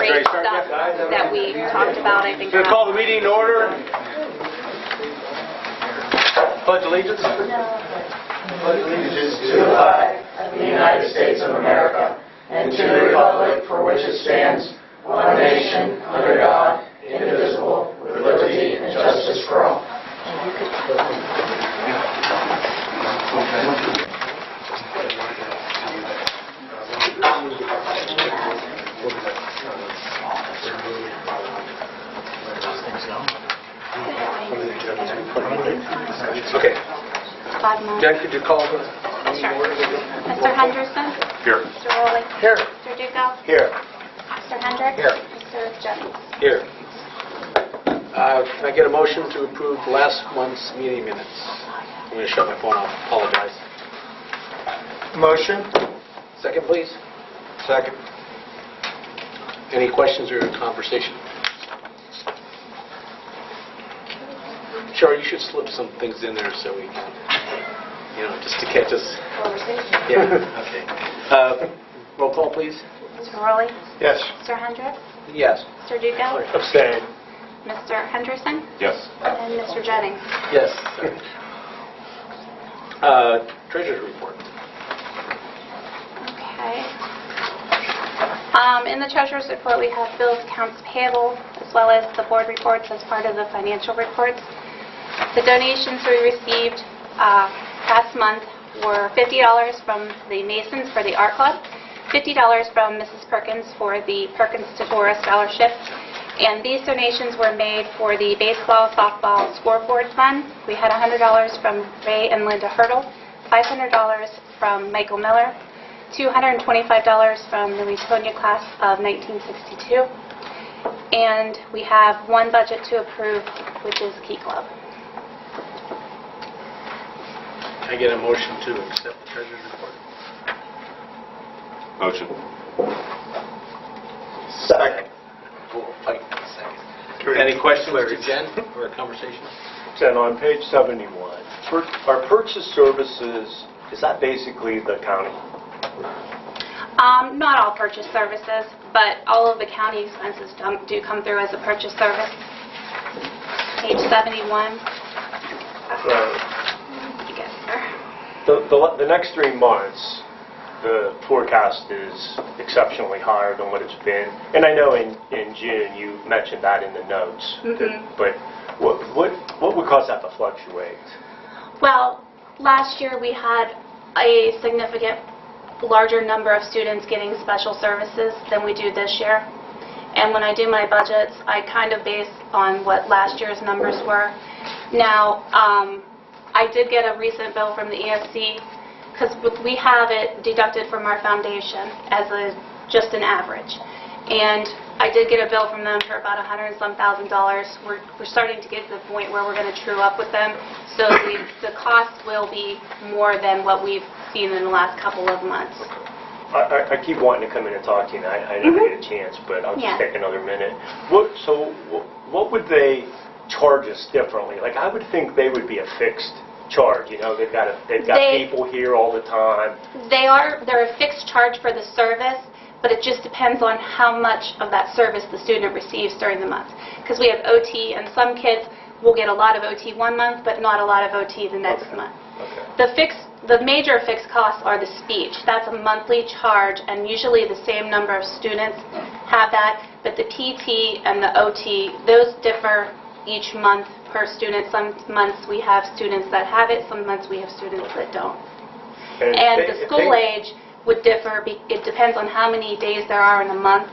great stuff that we talked about. I think. Going to call the meeting to order. Pledge allegiance. Pledge allegiance to the flag of the United States of America and to the republic for which it stands, one nation, under God, indivisible, with liberty and justice for all. Okay. 5 months. Jen, could you call the Sure. Mr. Henderson? Here. Mr. Rowley? Here. Mr. Duco? Here. Mr. Hendricks? Here. Mr. Jennings? Here. Can I get a motion to approve last month's meeting minutes? I'm going to shut my phone off. Apologize. Motion. Second, please. Second. Any questions or conversation? Sure, you should slip some things in there so we can, just to catch us. Conversation. Yeah, okay. Roll call, please. Mr. Rowley? Yes. Mr. Hendricks? Yes. Mr. Duco? Abstain. Mr. Henderson? Yes. And Mr. Jennings? Yes. Treasurer's report. Okay. In the treasurer's report, we have bills, accounts payable, as well as the board reports as part of the financial reports. The donations we received past month were $50 from the Masons for the art club, $50 from Mrs. Perkins for the Perkins Tagora Scholarship, and these donations were made for the baseball, softball scoreboard fund. We had $100 from Ray and Linda Hurdle, $500 from Michael Miller, $225 from the Leetonia class of 1962, and we have one budget to approve, which is Key Club. Can I get a motion to accept the treasurer's report? Motion. Second. We'll fight in a second. Any questions to Jen or a conversation? Jen, on page 71, our purchase services, is that basically the county? Not all purchase services, but all of the county expenses do come through as a purchase service. Page 71. You get there. The next 3 months, the forecast is exceptionally higher than what it's been. And I know in June you mentioned that in the notes. But what would cause that to fluctuate? Well, last year we had a significant larger number of students getting special services than we do this year. And when I do my budgets, I kind of base on what last year's numbers were. Now, I did get a recent bill from the ESC because we have it deducted from our foundation as just an average. And I did get a bill from them for about $100 and some thousand. We're starting to get to the point where we're going to true up with them. So the cost will be more than what we've seen in the last couple of months. I keep wanting to come in and talk to you, and I never get a chance, but I'll just take another minute. What would they charge us differently? Like, I would think they would be a fixed charge. They've got people here all the time. They're a fixed charge for the service, but it just depends on how much of that service the student receives during the month. Because we have OT, and some kids will get a lot of OT one month, but not a lot of OT the next month. Okay. The major fixed costs are the speech. That's a monthly charge, and usually the same number of students have that. But the PT and the OT, those differ each month per student. Some months we have students that have it, some months we have students that don't. And the school age would differ. It depends on how many days there are in a month.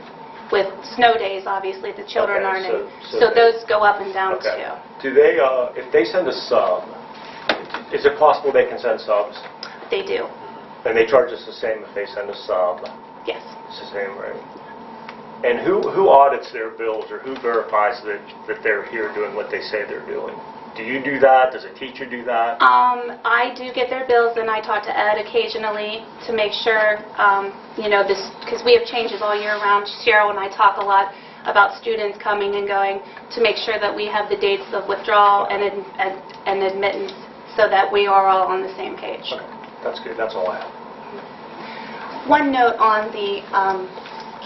With snow days, obviously, the children aren't in. So those go up and down, too. Do they, if they send a sub, is it possible they can send subs? They do. And they charge us the same if they send a sub? Yes. It's the same rate. And who audits their bills, or who verifies that they're here doing what they say they're doing? Do you do that? Does a teacher do that? I do get their bills, and I talk to Ed occasionally to make sure, because we have changes all year round. Cheryl and I talk a lot about students coming and going to make sure that we have the dates of withdrawal and admittance so that we are all on the same page. Okay. That's good. That's all I have. One note on the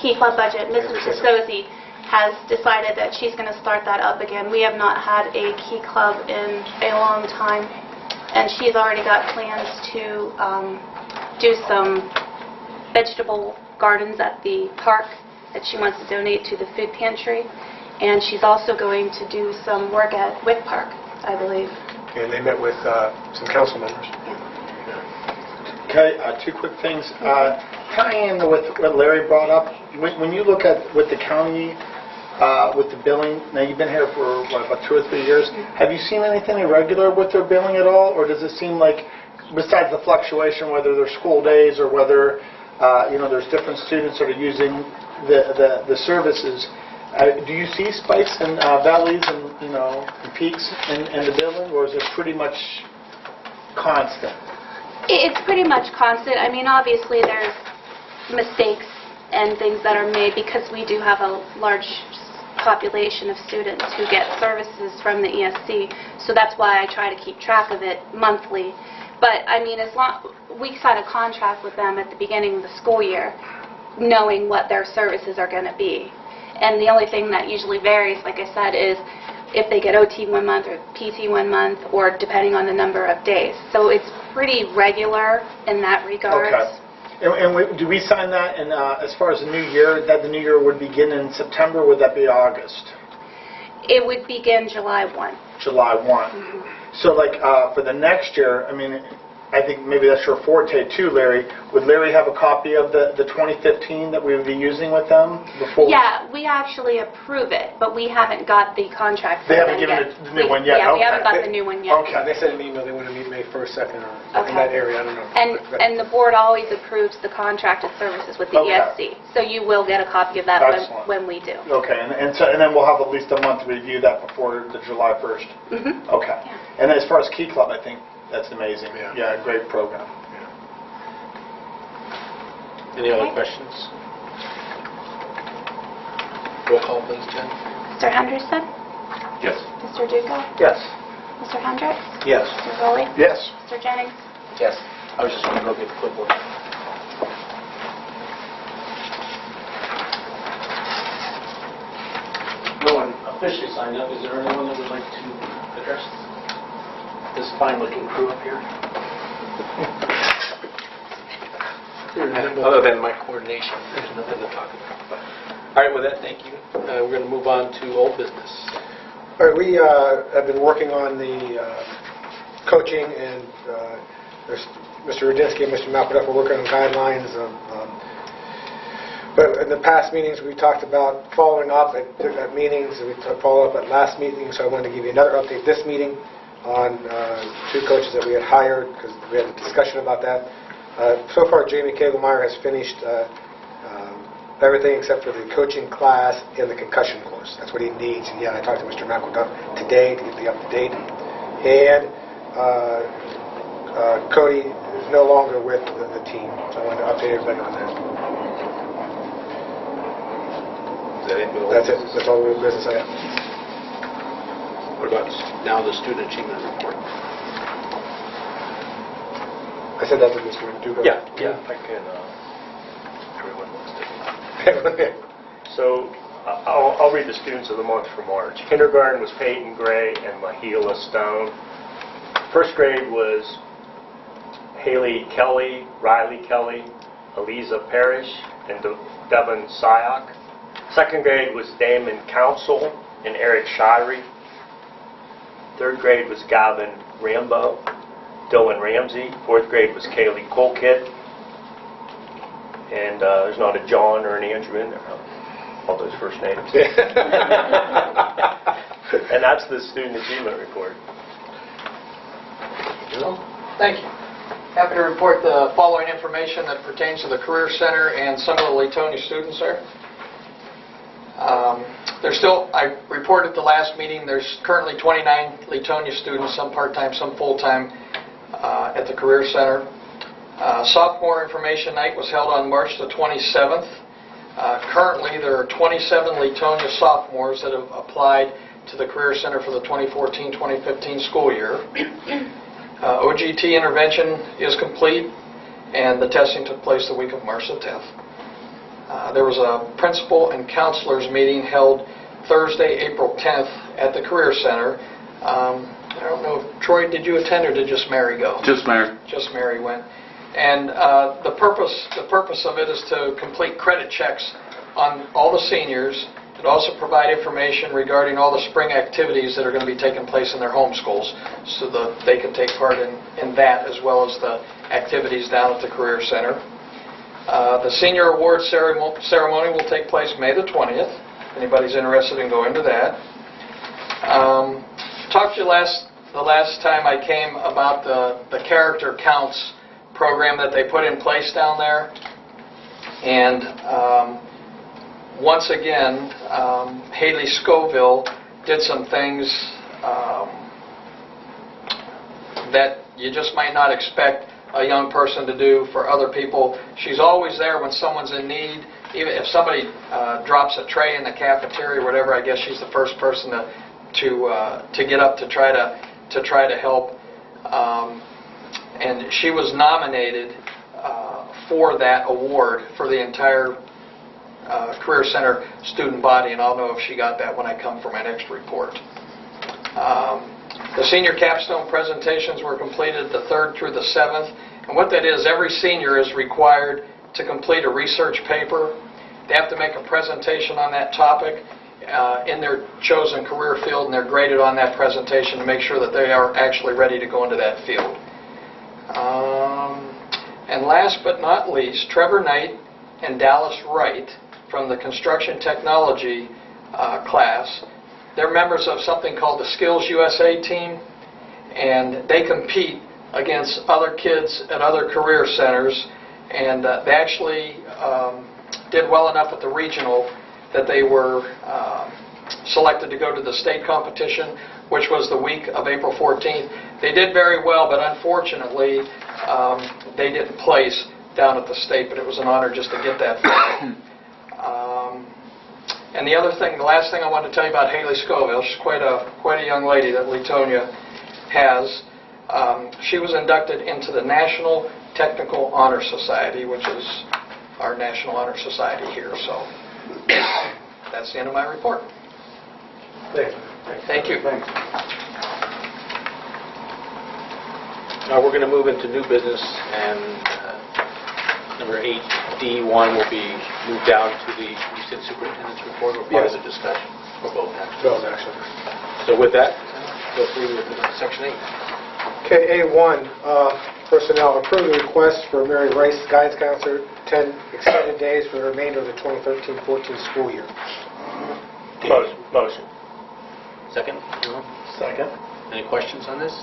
Key Club budget. Mrs. Scosi has decided that she's going to start that up again. We have not had a Key Club in a long time, and she's already got plans to do some vegetable gardens at the park that she wants to donate to the food pantry, and she's also going to do some work at Wick Park, I believe. And they met with some council members. Okay, two quick things. Tying in with what Larry brought up, when you look at with the county, with the billing, now you've been here for what, about 2 or 3 years, have you seen anything irregular with their billing at all, or does it seem like, besides the fluctuation, whether they're school days or whether there's different students that are using the services, do you see spikes and valleys and and peaks in the billing, or is it pretty much constant? It's pretty much constant. I mean, obviously there's mistakes and things that are made because we do have a large population of students who get services from the ESC, so that's why I try to keep track of it monthly. But I mean, we sign a contract with them at the beginning of the school year, knowing what their services are going to be. And the only thing that usually varies, like I said, is if they get OT 1 month or PT 1 month, or depending on the number of days. So it's pretty regular in that regard. Okay. And do we sign that? And as far as the new year, that the new year would begin in September, would that be August? It would begin July 1. July 1. Mm-hmm. So like for the next year, I mean, I think maybe that's your forte too, Larry. Would Larry have a copy of the 2015 that we would be using with them before? Yeah, we actually approve it, but we haven't got the contract. They haven't given it the new one yet? Yeah, okay. we haven't got the new one yet. Okay. They sent an email, they want to meet May 1st, 2nd, or in that area, I don't know. And the board always approves the contracted services with the ESC, so you will get a copy of that when we do. Okay, and then we'll have at least a month to review that before the July 1st? Mm-hmm. Okay. Yeah. And as far as Key Club, I think that's amazing. Yeah, great program. Any other questions? Roll call, please, Jen. Mr. Henderson? Yes. Mr. Duca? Yes. Mr. Hendricks? Yes. Mr. Rowley? Yes. Mr. Jennings? Yes. I was just going to go get the clipboard. No one officially signed up. Is there anyone that would like to address this fine-looking crew up here? Other than my coordination, there's nothing to talk about. All right, with that, thank you. We're going to move on to old business. All right, we have been working on the coaching, and Mr. Rudinsky and Mr. Malpaduff are working on guidelines. But in the past meetings, we talked about following up at meetings, and we followed up at last meeting, so I wanted to give you another update this meeting on 2 coaches that we had hired, because we had a discussion about that. So far, Jamie Kegelmeyer has finished everything except for the coaching class and the concussion course. That's what he needs. And yeah, I talked to Mr. McElduff today to get the up-to-date. And Cody is no longer with the team, so I wanted to update everybody on that. Is that it? That's it. That's all the business I have. What about now the student achievement report? I said that to Mr. Duca. Yeah. I can, everyone wants to. So I'll read the students of the month for March. Kindergarten was Peyton Gray and Mahila Stone. First grade was Haley Kelly, Riley Kelly, Eliza Parrish, and Devin Syock. Second grade was Damon Council and Eric Shirey. Third grade was Gavin Rambo, Dylan Ramsey. Fourth grade was Kaylee Colkit. And there's not a John or an Andrew in there, huh? All those first names. And that's the student achievement report. Thank you. Happy to report the following information that pertains to the Career Center and some of the Leetonia students there. I reported at the last meeting, there's currently 29 Leetonia students, some part-time, some full-time, at the Career Center. Sophomore information night was held on March the 27th. Currently, there are 27 Leetonia sophomores that have applied to the Career Center for the 2014-2015 school year. OGT intervention is complete, and the testing took place the week of March the 10th. There was a principal and counselors meeting held Thursday, April 10th at the Career Center. I don't know, Troy, did you attend or did just Mary go? Just Mary. Just Mary went. And the purpose of it is to complete credit checks on all the seniors and also provide information regarding all the spring activities that are going to be taking place in their home schools so that they can take part in that as well as the activities down at the Career Center. The Senior Award ceremony will take place May the 20th. If anybody's interested in going to that. Talked to you the last time I came about the character counts program that they put in place down there. And once again, Haley Scoville did some things that you just might not expect a young person to do for other people. She's always there when someone's in need. Even if somebody drops a tray in the cafeteria or whatever, I guess she's the first person to get up to try to help. And she was nominated for that award for the entire Career Center student body, and I'll know if she got that when I come for my next report. The senior capstone presentations were completed the 3rd through the 7th, and what that is, every senior is required to complete a research paper. They have to make a presentation on that topic in their chosen career field, and they're graded on that presentation to make sure that they are actually ready to go into that field. And last but not least, Trevor Knight and Dallas Wright from the Construction Technology class, they're members of something called the Skills USA team, and they compete against other kids at other career centers, and they actually did well enough at the regional that they were selected to go to the state competition, which was the week of April 14th. They did very well, but unfortunately, they didn't place down at the state, but it was an honor just to get that far. And the last thing I wanted to tell you about Haley Scoville, she's quite a young lady that Leetonia has. She was inducted into the National Technical Honor Society, which is our National Honor Society here. So that's the end of my report. Thank you. Thanks. Now we're going to move into new business, and number 8D1 will be moved down to the, you said superintendent's report, or part of the discussion, or both actually? Both, actually. So with that, go through with section 8. Okay, A1, personnel, approve the request for Mary Rice, guidance counselor, 10 extended days for the remainder of the 2013-14 school year. Motion. Second? Second. Any questions on this?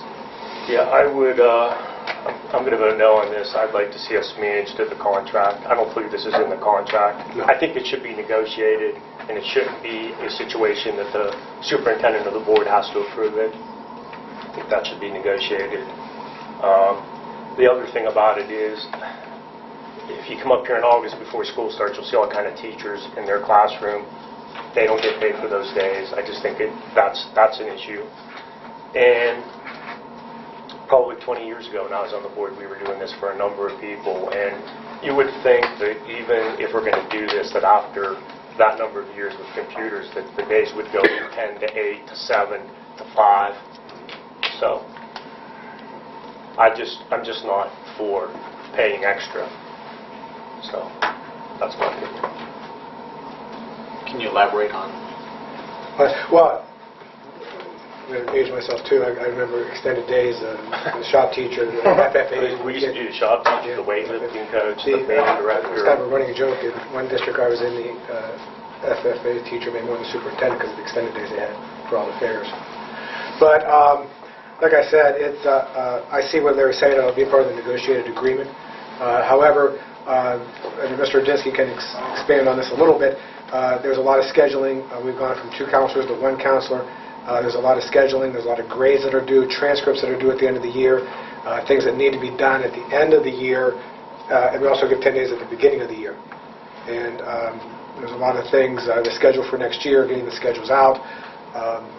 Yeah, I would, I'm going to vote no on this. I'd like to see us manage to the contract. I don't believe this is in the contract. I think it should be negotiated, and it shouldn't be a situation that the superintendent of the board has to approve it. I think that should be negotiated. The other thing about it is, if you come up here in August before school starts, you'll see all kind of teachers in their classroom. They don't get paid for those days. I just think that's an issue. And probably 20 years ago when I was on the board, we were doing this for a number of people, and you would think that even if we're going to do this, that after that number of years with computers, that the days would go from 10 to 8 to 7 to 5. So I'm just not for paying extra. So that's my opinion. Can you elaborate on? Well, I'm going to age myself too. I remember extended days, the shop teacher, the FFA. We used to do the shop teacher, the weightlifting coach, the band director. It's kind of a running joke. In one district I was in, the FFA teacher made more than the superintendent because of the extended days they had for all the fairs. But like I said, it's I see what Larry's saying. It'll be part of the negotiated agreement. However, and Mr. Radinsky can expand on this a little bit. There's a lot of scheduling. We've gone from 2 counselors to 1 counselor. There's a lot of scheduling. There's a lot of grades that are due, transcripts that are due at the end of the year, things that need to be done at the end of the year, and we also give 10 days at the beginning of the year. And there's a lot of things, the schedule for next year, getting the schedules out.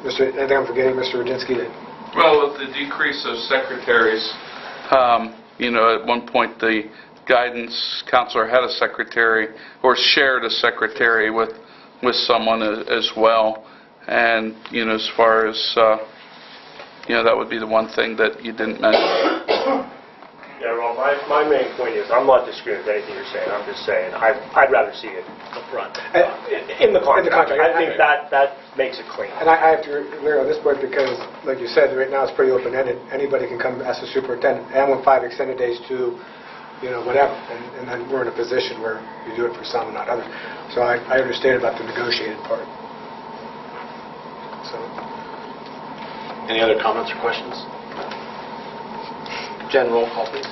Anything I'm forgetting, Mr. Radinsky? Well, with the decrease of secretaries, at one point the guidance counselor had a secretary or shared a secretary with someone as well. And, as far as, that would be the one thing that you didn't mention. Yeah, well, my main point is, I'm not disagreeing with anything you're saying. I'm just saying I'd rather see it Up front. in the contract. contract. I think that makes it clean. And I have to agree on this point because, like you said, right now it's pretty open-ended. Anybody can come as a superintendent and with 5 extended days to, whatever. And then we're in a position where you do it for some and not others. So I understand about the negotiated part. So. Any other comments or questions? Jen, roll call, please.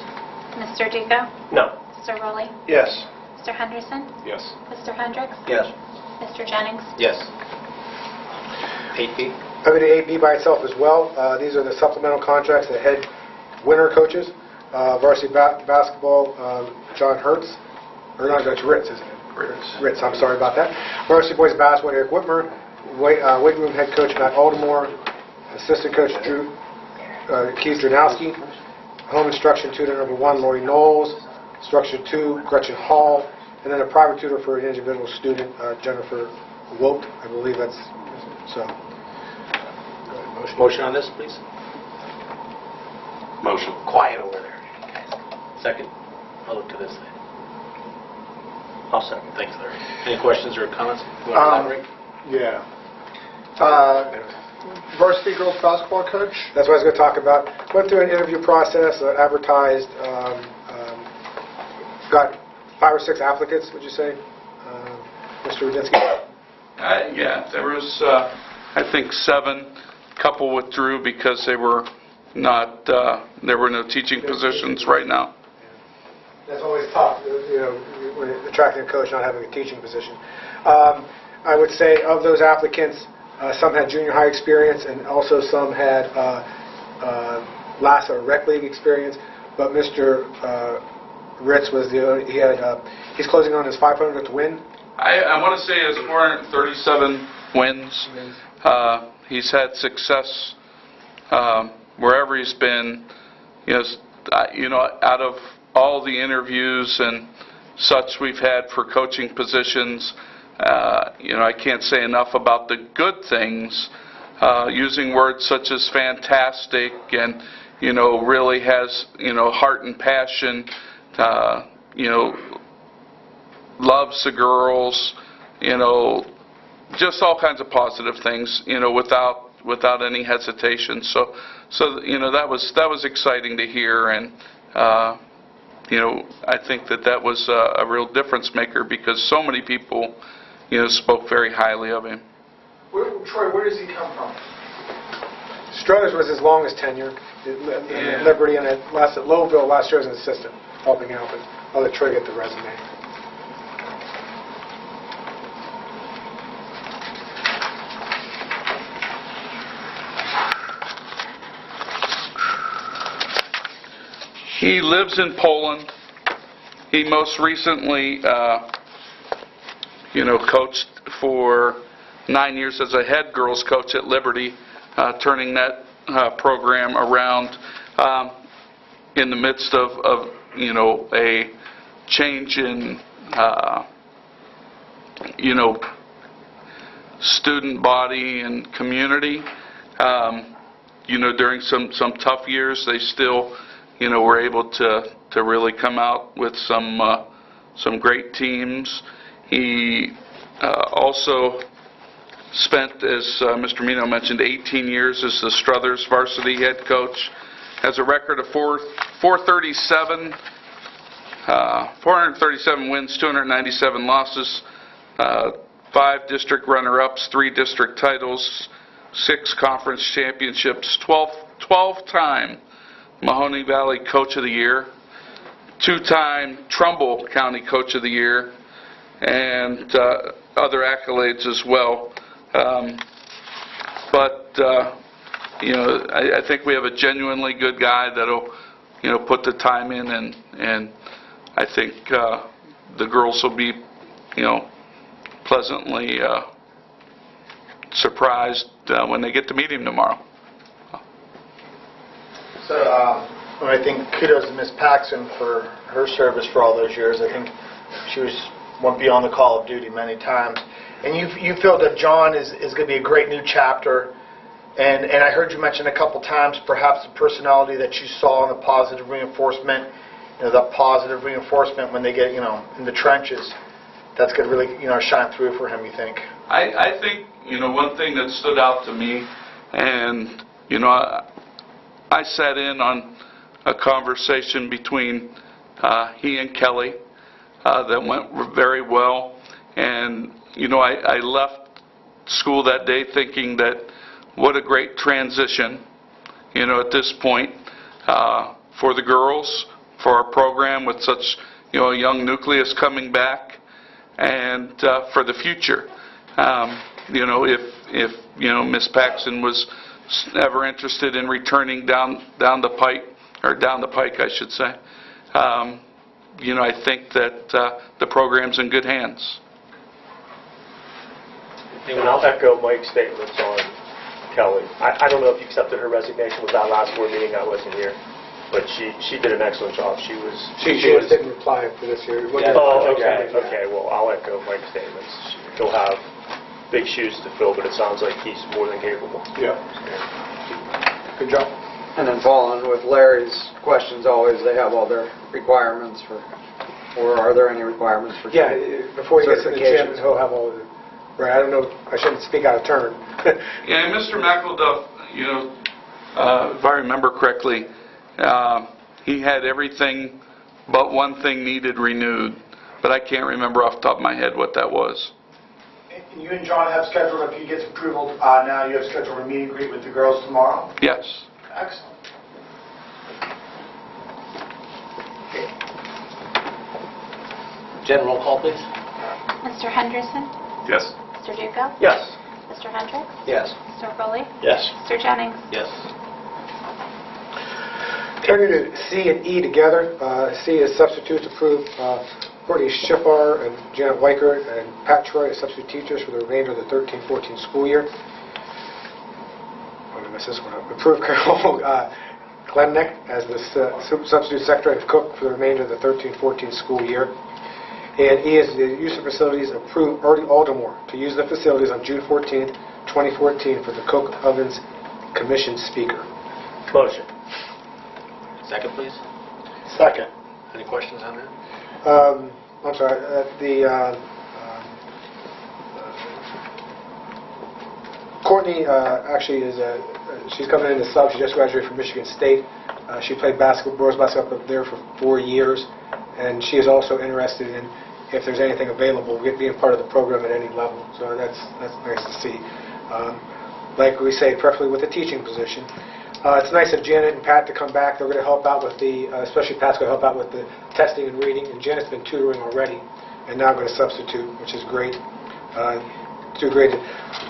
Mr. Duco? No. Mr. Rowley? Yes. Mr. Henderson? Yes. Mr. Hendricks? Yes. Mr. Jennings? Yes. 8B? I'm going to 8B by itself as well. These are the supplemental contracts, the head winter coaches. Varsity basketball, John Hertz. Or not, that's Ritz, isn't it? Ritz, I'm sorry about that. Varsity boys basketball, Eric Whitmer. Weight room head coach, Matt Aldermore. Assistant coach, Drew Keith Dranowski. Home instruction tutor number 1, Lori Knowles. Instruction 2, Gretchen Hall. And then a private tutor for an individual student, Jennifer Woke. I believe that's so. Motion on this, please. Motion. Quiet over there. Second. I'll look to this side. I'll second. Thanks, Larry. Any questions or comments? You want to elaborate? Yeah. Varsity girls basketball coach? That's what I was going to talk about. Went through an interview process, advertised, got 5 or 6 applicants, would you say, Mr. Rudinsky? Yeah, there was, I think, 7. A couple withdrew because they were not, there were no teaching positions right now. That's always tough, when attracting a coach not having a teaching position. I would say of those applicants, some had junior high experience and also some had LASA or rec league experience. But Mr. Ritz was he's closing on his 500th win. I want to say he has 437 wins. He's had success wherever he's been. Out of all the interviews and such we've had for coaching positions, I can't say enough about the good things, using words such as fantastic and, really has, heart and passion, loves the girls, just all kinds of positive things, without any hesitation. So that was exciting to hear, and I think that was a real difference maker because so many people spoke very highly of him. Troy, where does he come from? Struthers was his longest tenure in Liberty, and at Lowville last year as an assistant, helping out. But I'll let Troy get the resume. He lives in Poland. He most recently, coached for 9 years as a head girls coach at Liberty, turning that program around in the midst of a change in, student body and community. During some tough years, they still were able to really come out with some great teams. He also spent, as Mr. Mino mentioned, 18 years as the Struthers varsity head coach. Has a record of 437 wins, 297 losses, 5 district runner-ups, 3 district titles, 6 conference championships, 12-time Mahoning Valley Coach of the Year, 2-time Trumbull County Coach of the Year, and other accolades as well. I think we have a genuinely good guy that'll, put the time in, and I think the girls will be, pleasantly surprised when they get to meet him tomorrow. So, And I think kudos to Ms. Paxson for her service for all those years. I think she went beyond the call of duty many times. And you feel that John is going to be a great new chapter. And I heard you mention a couple times perhaps the personality that you saw in the positive reinforcement, that positive reinforcement when they get, in the trenches. That's going to really, shine through for him, you think? I think, one thing that stood out to me, and, I sat in on a conversation between he and Kelly that went very well. And, I left school that day thinking that what a great transition, at this point for the girls, for our program with such, a young nucleus coming back, and for the future. If Miss Paxson was ever interested in returning down the pike, I should say, I think that the program's in good hands. And I'll echo Mike's statements on Kelly. I don't know if you accepted her resignation with that last board meeting. I wasn't here. But she did an excellent job. She didn't reply for this year. Oh, okay. Okay, well, I'll echo Mike's statements. He'll have big shoes to fill, but it sounds like he's more than capable. Yeah. Good job. And then following with Larry's questions, always they have all their requirements for, or are there any requirements for? Yeah, before he gets to the chairman, he'll have all of it. Right, I don't know, I shouldn't speak out of turn. Yeah, and Mr. McElduff, if I remember correctly, he had everything but one thing needed renewed, but I can't remember off the top of my head what that was. And you and John have scheduled, if he gets approval now, you have scheduled a meet and greet with the girls tomorrow? Yes. Excellent. General call, please. Mr. Henderson? Yes. Mr. Duco? Yes. Mr. Hendricks? Yes. Mr. Foley? Yes. Mr. Jennings? Yes. Turning to C and E together. C is substitutes approved Courtney Schiffar and Janet Weicker and Pat Troy as substitute teachers for the remainder of the 13-14 school year. Oh, I messed this one up. Approved Carol Glennick as the substitute secretary of cook for the remainder of the 13-14 school year. And E is the use of facilities. Approved Artie Aldermore to use the facilities on June 14th, 2014 for the Coke Ovens Commission speaker. Motion. Second, please. Second. Any questions on that? I'm sorry. Courtney actually is she's coming in as sub. She just graduated from Michigan State. She played basketball, girls basketball up there for 4 years, and she is also interested in if there's anything available, being part of the program at any level. So that's nice to see. Like we say, preferably with a teaching position. It's nice of Janet and Pat to come back. They're going to help out with especially Pat's going to help out with the testing and reading, and Janet's been tutoring already, and now going to substitute, which is great. Two great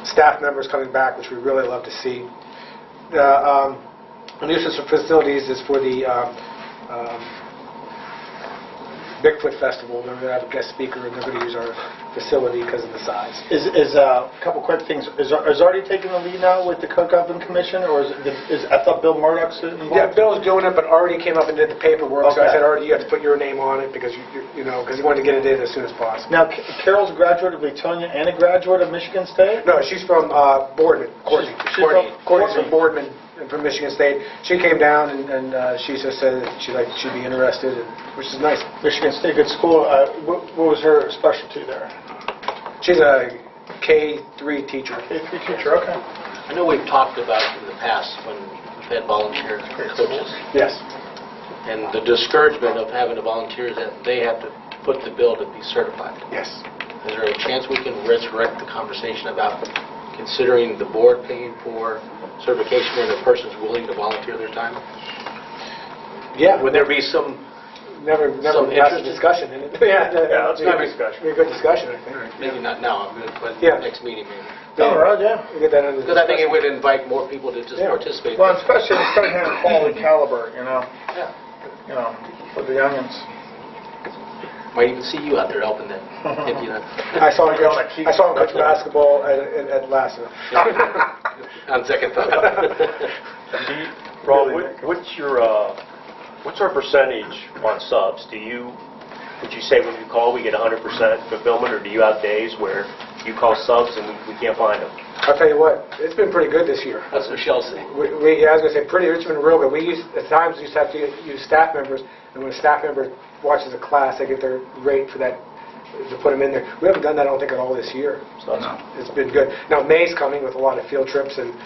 staff members coming back, which we really love to see. The nuisance for facilities is for the Bigfoot Festival. They're going to have a guest speaker, and they're going to use our facility because of the size. Is a couple quick things. Is Artie taking the lead now with the Cook Oven Commission, or I thought Bill Murdoch's involved? Yeah, Bill's doing it, but Artie came up and did the paperwork. Okay. So I said, Artie, you have to put your name on it because because he wanted to get it in as soon as possible. Now, Carol's a graduate of Leetonia and a graduate of Michigan State? No, she's from Boardman. Courtney. Courtney's from Boardman, from Michigan State. She came down and she just said that she'd be interested, which is nice. Michigan State, good school. What was her specialty there? She's a K-3 teacher. K-3 teacher, okay. I know we've talked about in the past when we've had volunteer coaches. Yes. And the discouragement of having the volunteers that they have to put the bill to be certified. Yes. Is there a chance we can resurrect the conversation about considering the board paying for certification when a person's willing to volunteer their time? Yeah. Would there be some Never some had a interest? discussion in it. Yeah, let's have a discussion. Be a good discussion, I think. Maybe not now, but Yeah. next meeting maybe. All right, yeah. We'll get that under Because I think it would invite more people to just participate. Well, especially in second-hand quality caliber, Yeah. for the youngins. Might even see you out there helping them. If you know. I saw him coach basketball at Lasso. On second thought. Rob, what's your What's our percentage on subs? Would you say when you call we get 100% fulfillment, or do you have days where you call subs and we can't find them? I'll tell you what, it's been pretty good this year. That's what Michelle's saying. I was going to say, it's been real good. At times, we used to have to use staff members, and when a staff member watches a class, they get their rate for that, to put them in there. We haven't done that, I don't think, at all this year. So it's been good. Now, May's coming with a lot of field trips, and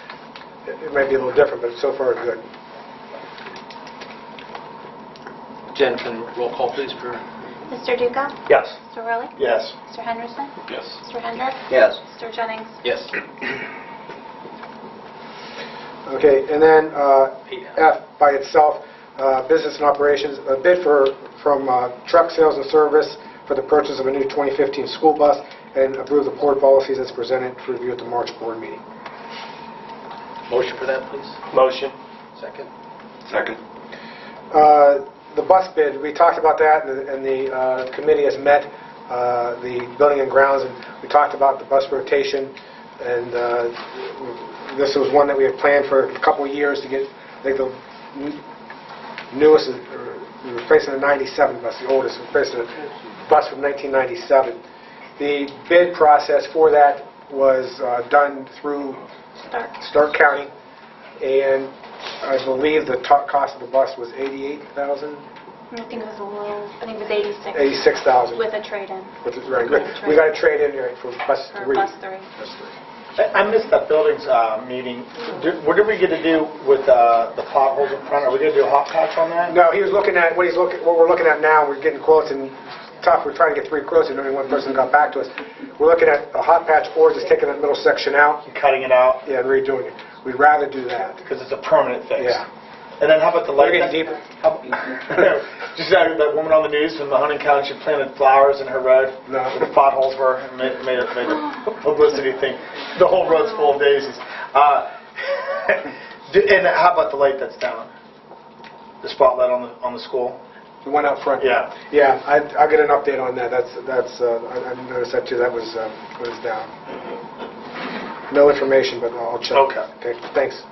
it might be a little different, but so far, good. Jen, can roll call, please, for... Mr. Duca? Yes. Mr. Rowley? Yes. Mr. Henderson? Yes. Mr. Hendricks? Yes. Mr. Jennings? Yes. Okay, and then F by itself, business and operations, a bid from truck sales and service for the purchase of a new 2015 school bus, and approve the board policies as presented for review at the March board meeting. Motion for that, please. Motion. Second. Second. The bus bid, we talked about that, and the committee has met, the building and grounds, and we talked about the bus rotation, and this was one that we had planned for a couple of years to get, I think the newest, we're replacing the 97 bus, the oldest, we're replacing a bus from 1997. The bid process for that was done through Stark County, and I believe the top cost of the bus was $88,000. I think it was a little, I think it was 86. $86,000. With a trade-in. Right, good. We got a trade-in here for bus For 3. bus 3. I missed that buildings meeting. What did we get to do with the potholes in front? Are we going to do a hot patch on that? No, he was looking at what we're looking at now. We're getting quotes, and it's tough. We're trying to get 3 quotes, and only one person got back to us. We're looking at a hot patch, or just taking that middle section out. Cutting it out? Yeah, and redoing it. We'd rather do that. Because it's a permanent fix. Yeah. And then how about the We're light? getting deeper. Just that woman on the news from the Hunting County, she planted flowers in her road. No. Where the potholes were, and made a publicity thing. The whole road's full of daisies. And how about the light that's down? The spotlight on the school? The one out front. Yeah. Yeah, I'll get an update on that. I noticed that too. That was down. No information, but I'll check. Okay. Thanks.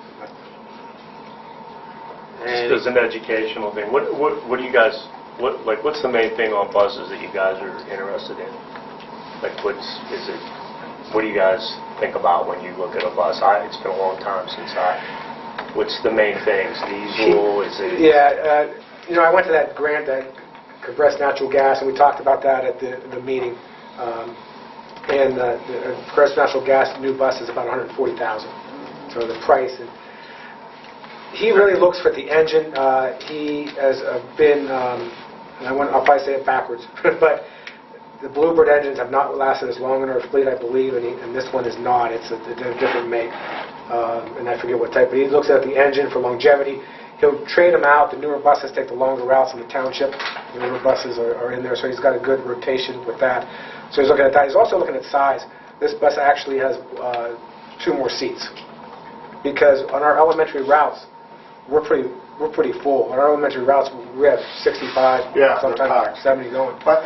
Just as an educational thing, what do you guys, what's the main thing on buses that you guys are interested in? What do you guys think about when you look at a bus? It's been a long time since what's the main things? Diesel, is it? Yeah, I went to that grant, that compressed natural gas, and we talked about that at the meeting. And the compressed natural gas new bus is about $140,000. So the price. He really looks for the engine. He has been, and I'll probably say it backwards, but the Bluebird engines have not lasted as long in our fleet, I believe, and this one is not. It's a different make, and I forget what type, but he looks at the engine for longevity. He'll trade them out. The newer buses take the longer routes in the township. The newer buses are in there, so he's got a good rotation with that. So he's looking at that. He's also looking at size. This bus actually has 2 more seats, because on our elementary routes, we're pretty full. On our elementary routes, we have 65, sometimes 70 going. But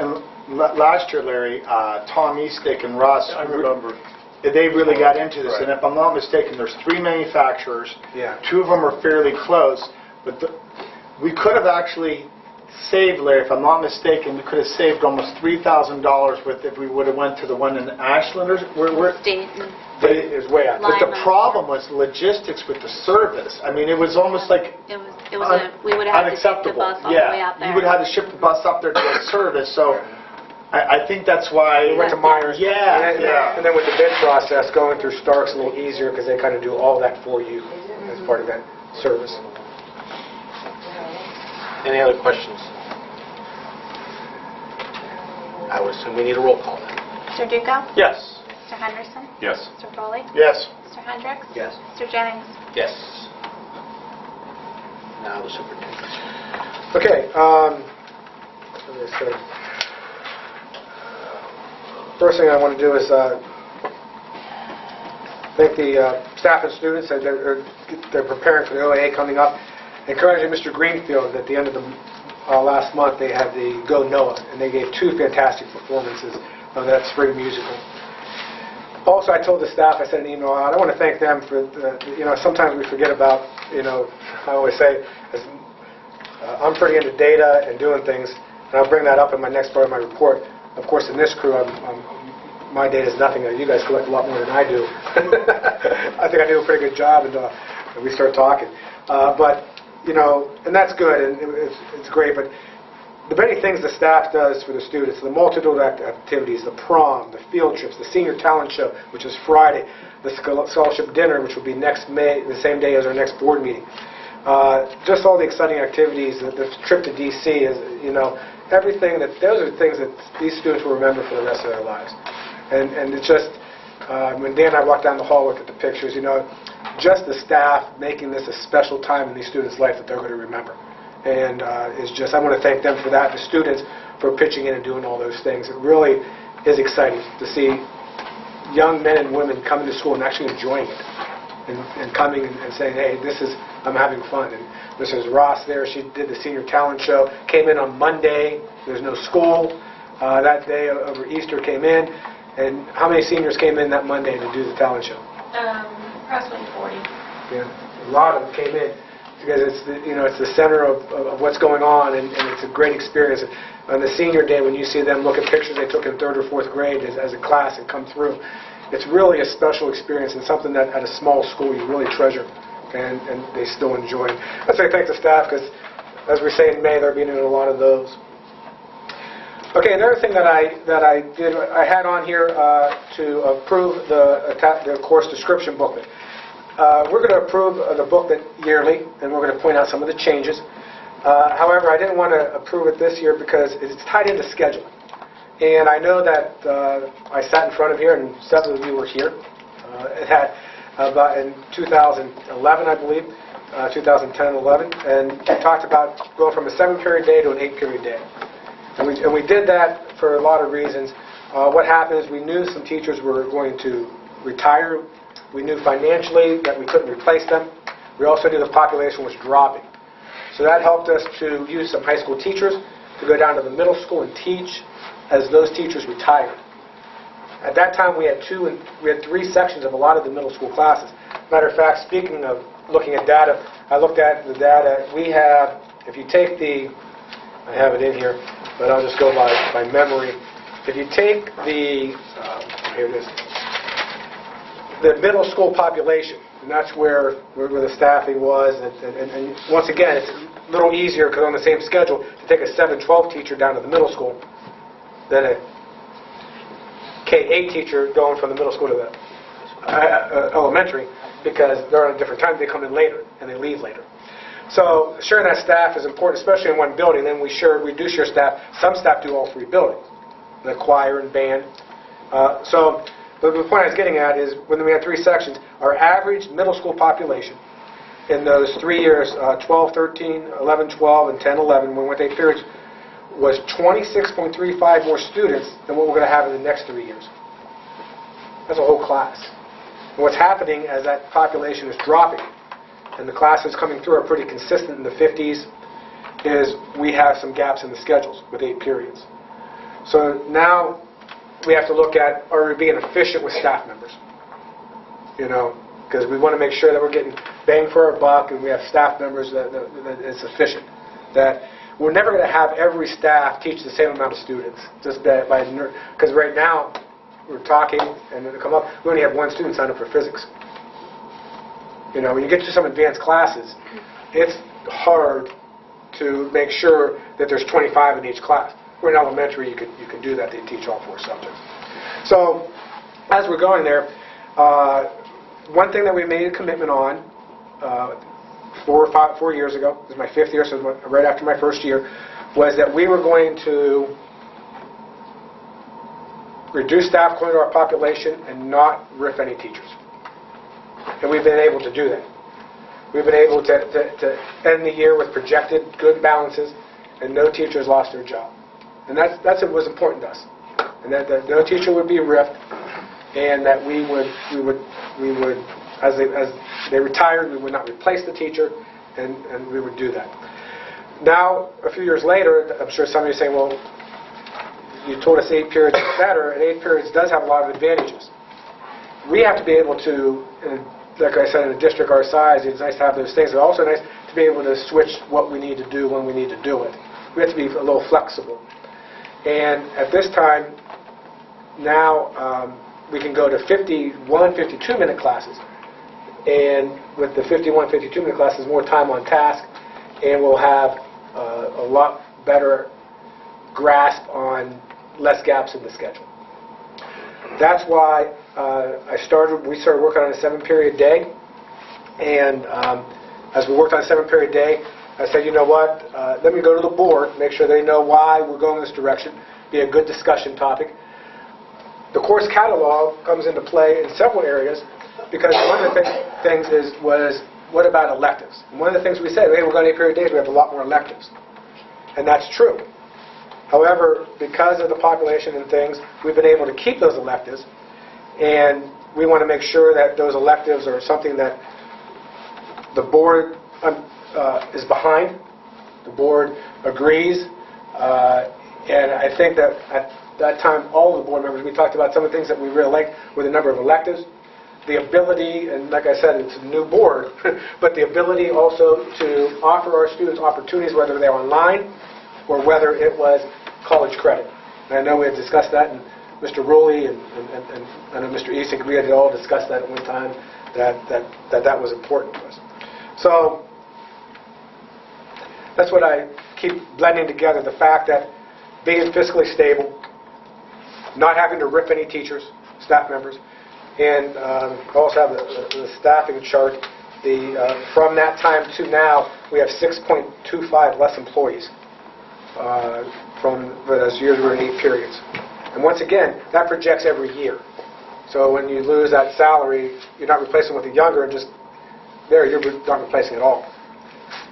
last year, Larry, Tom Eastick and Russ, I remember. They really got into this. Right. And if I'm not mistaken, there's 3 manufacturers. Yeah. 2 of them are fairly close. But we could have actually saved, Larry, if I'm not mistaken, we could have saved almost $3,000 with if we would have went to the one in Ashland. State. It is way out. But the problem was logistics with the service. I mean, it was almost like We would have to ship the unacceptable. bus all the way out there. You would have to ship the bus up there to get service. So I think that's why We went to Myers. Yeah, And then with the bid process, going through Stark's a little easier because they kind of do all that for you as part of that service. Any other questions? I would assume we need a roll call then. Mr. Duca? Yes. Mr. Henderson? Yes. Mr. Rowley? Yes. Mr. Hendricks? Yes. Mr. Jennings? Yes. Now the superintendent. Okay. Let me see. First thing I want to do is thank the staff and students that they're preparing for the OAA coming up. Encouraging Mr. Greenfield at the end of the last month, they had the Go Noah, and they gave 2 fantastic performances of that spring musical. Also, I told the staff, I sent an email out, I want to thank them for, sometimes we forget about, I always say, as I'm pretty into data and doing things, and I'll bring that up in my next part of my report. Of course, in this crew, my data is nothing. You guys collect a lot more than I do. I think I do a pretty good job until we start talking. But, you know, and that's good, and it's great. But the many things the staff does for the students, the multitude of activities, the prom, the field trips, the senior talent show, which is Friday, the scholarship dinner, which will be next May, the same day as our next board meeting. Just all the exciting activities, the trip to D.C. is, you know, everything that, those are things that these students will remember for the rest of their lives. And it's just, when Dan and I walked down the hall, looked at the pictures, you know, just the staff making this a special time in these students' life that they're going to remember. And it's just, I want to thank them for that, the students for pitching in and doing all those things. It really is exciting to see young men and women coming to school and actually enjoying it. And coming and saying, hey, I'm having fun. And Mrs. Ross there, she did the senior talent show, came in on Monday, there's no school. That day over Easter came in. And how many seniors came in that Monday to do the talent show? Approximately 40. Yeah, a lot of them came in because it's the, you know, it's the center of what's going on, and it's a great experience. On the senior day, when you see them look at pictures they took in 3rd or 4th grade as a class and come through, it's really a special experience and something that at a small school you really treasure and they still enjoy. I'd say thanks to staff because, as we say in May, they're being in a lot of those. Okay, another thing that I did, I had on here to approve the course description booklet. We're going to approve the booklet yearly, and we're going to point out some of the changes. However, I didn't want to approve it this year because it's tied into scheduling. And I know that I sat in front of here, and several of you were here. It had about in 2011, I believe, 2010-11, and we talked about going from a 7-period day to an 8-period day. And we did that for a lot of reasons. What happened is we knew some teachers were going to retire. We knew financially that we couldn't replace them. We also knew the population was dropping. So that helped us to use some high school teachers to go down to the middle school and teach as those teachers retired. At that time, we had 3 sections of a lot of the middle school classes. Matter of fact, speaking of looking at data, I looked at the data. We have, if you take I have it in here, but I'll just go by memory. If you take here it is, the middle school population, and that's where the staffing was, and once again, it's a little easier because on the same schedule to take a 7-12 teacher down to the middle school than a K-8 teacher going from the middle school to the elementary, because they're on a different time. They come in later and they leave later. So sharing that staff is important, especially in one building. Then we do share staff. Some staff do all 3 buildings, the choir and band. But the point I was getting at is when we had 3 sections, our average middle school population in those 3 years, 12, 13, 11, 12, and 10, 11, when we went 8 periods, was 26.35 more students than what we're going to have in the next 3 years. That's a whole class. And what's happening as that population is dropping, and the classes coming through are pretty consistent in the 50s, is we have some gaps in the schedules with 8 periods. So now we have to look at, are we being efficient with staff members? You know, because we want to make sure that we're getting bang for our buck and we have staff members that is efficient. That we're never going to have every staff teach the same amount of students, just because right now we're talking and it'll come up, we only have 1 student sign up for physics. You know, when you get to some advanced classes, it's hard to make sure that there's 25 in each class. Where in elementary, you can do that. They teach all 4 subjects. So as we're going there, one thing that we made a commitment on 4 years ago, this is my 5th year, so right after my 1st year, was that we were going to reduce staff according to our population and not RIF any teachers. And we've been able to do that. We've been able to end the year with projected good balances, and no teachers lost their job. And that's what was important to us. And that no teacher would be ripped, and that we would as they retired, we would not replace the teacher, and we would do that. Now, a few years later, I'm sure some of you are saying, well, you told us 8 periods is better, and 8 periods does have a lot of advantages. We have to be able to, like I said, in a district our size, it's nice to have those things. It's also nice to be able to switch what we need to do when we need to do it. We have to be a little flexible. And at this time, now we can go to 51, 52-minute classes. And with the 51, 52-minute classes, more time on task, and we'll have a lot better grasp on less gaps in the schedule. That's why we started working on a 7-period day. And as we worked on a 7-period day, I said, you know what, let me go to the board, make sure they know why we're going in this direction, be a good discussion topic. The course catalog comes into play in several areas, because one of the things was, what about electives? And one of the things we said, hey, we're going to 8-period days, we have a lot more electives. And that's true. However, because of the population and things, we've been able to keep those electives, and we want to make sure that those electives are something that the board is behind, the board agrees, and I think that at that time, all of the board members, we talked about some of the things that we really liked were the number of electives, the ability, and like I said, it's a new board, but the ability also to offer our students opportunities, whether they're online or whether it was college credit. And I know we had discussed that, and Mr. Rowley and Mr. Esick, we had all discussed that at one time, that was important to us. So that's what I keep blending together, the fact that being fiscally stable, not having to rip any teachers, staff members, and I also have the staffing chart. From that time to now, we have 6.25 less employees from those years we were in 8 periods. And once again, that projects every year. So when you lose that salary, you're not replacing with a younger, and just there, you're not replacing at all.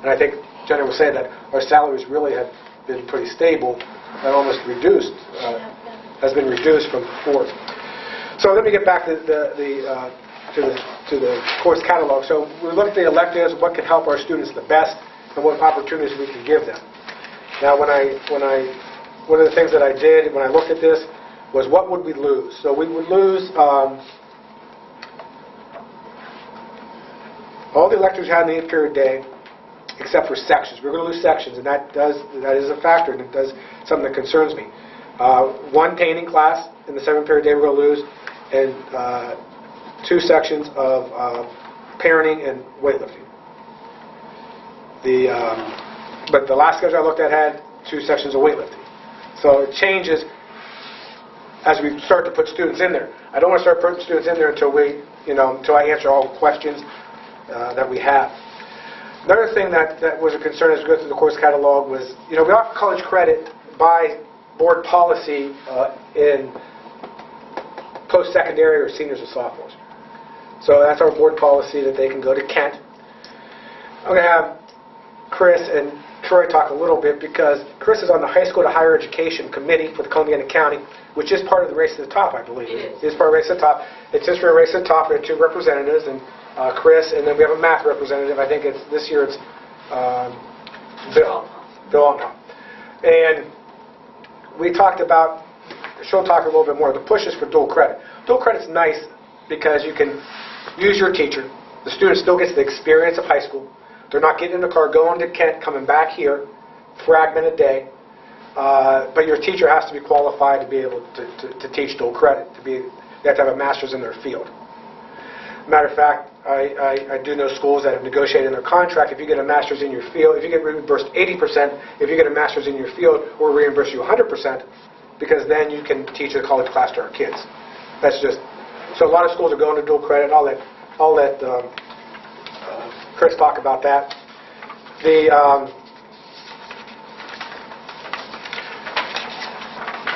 And I think Jenna was saying that our salaries really have been pretty stable and almost reduced, has been reduced from before. So let me get back to the course catalog. So we looked at the electives, what can help our students the best, and what opportunities we can give them. Now, one of the things that I did when I looked at this was, what would we lose? So we would lose all the electives we had in the 8-period day, except for sections. We're going to lose sections, and that is a factor, and it does something that concerns me. One painting class in the 7-period day we're going to lose, and 2 sections of parenting and weightlifting. But the last schedule I looked at had 2 sections of weightlifting. So it changes as we start to put students in there. I don't want to start putting students in there until until I answer all the questions that we have. Another thing that was a concern as we go through the course catalog was, we offer college credit by board policy in post-secondary or seniors or sophomores. So that's our board policy, that they can go to Kent. I'm going to have Chris and Troy talk a little bit, because Chris is on the High School to Higher Education Committee for the Columbiana County, which is part of the Race to the Top, I believe. It is part of Race to the Top. It's just for a Race to the Top. We have 2 representatives, and Chris, and then we have a math representative. I think this year it's Bill Altman. And we talked about, she'll talk a little bit more, the pushes for dual credit. Dual credit's nice because you can use your teacher. The student still gets the experience of high school. They're not getting in the car, going to Kent, coming back here, fragment a day. But your teacher has to be qualified to be able to teach dual credit. They have to have a master's in their field. Matter of fact, I do know schools that have negotiated in their contract, if you get a master's in your field, if you get reimbursed 80%, if you get a master's in your field, we'll reimburse you 100%, because then you can teach a college class to our kids. That's just, so a lot of schools are going to dual credit. I'll let Chris talk about that.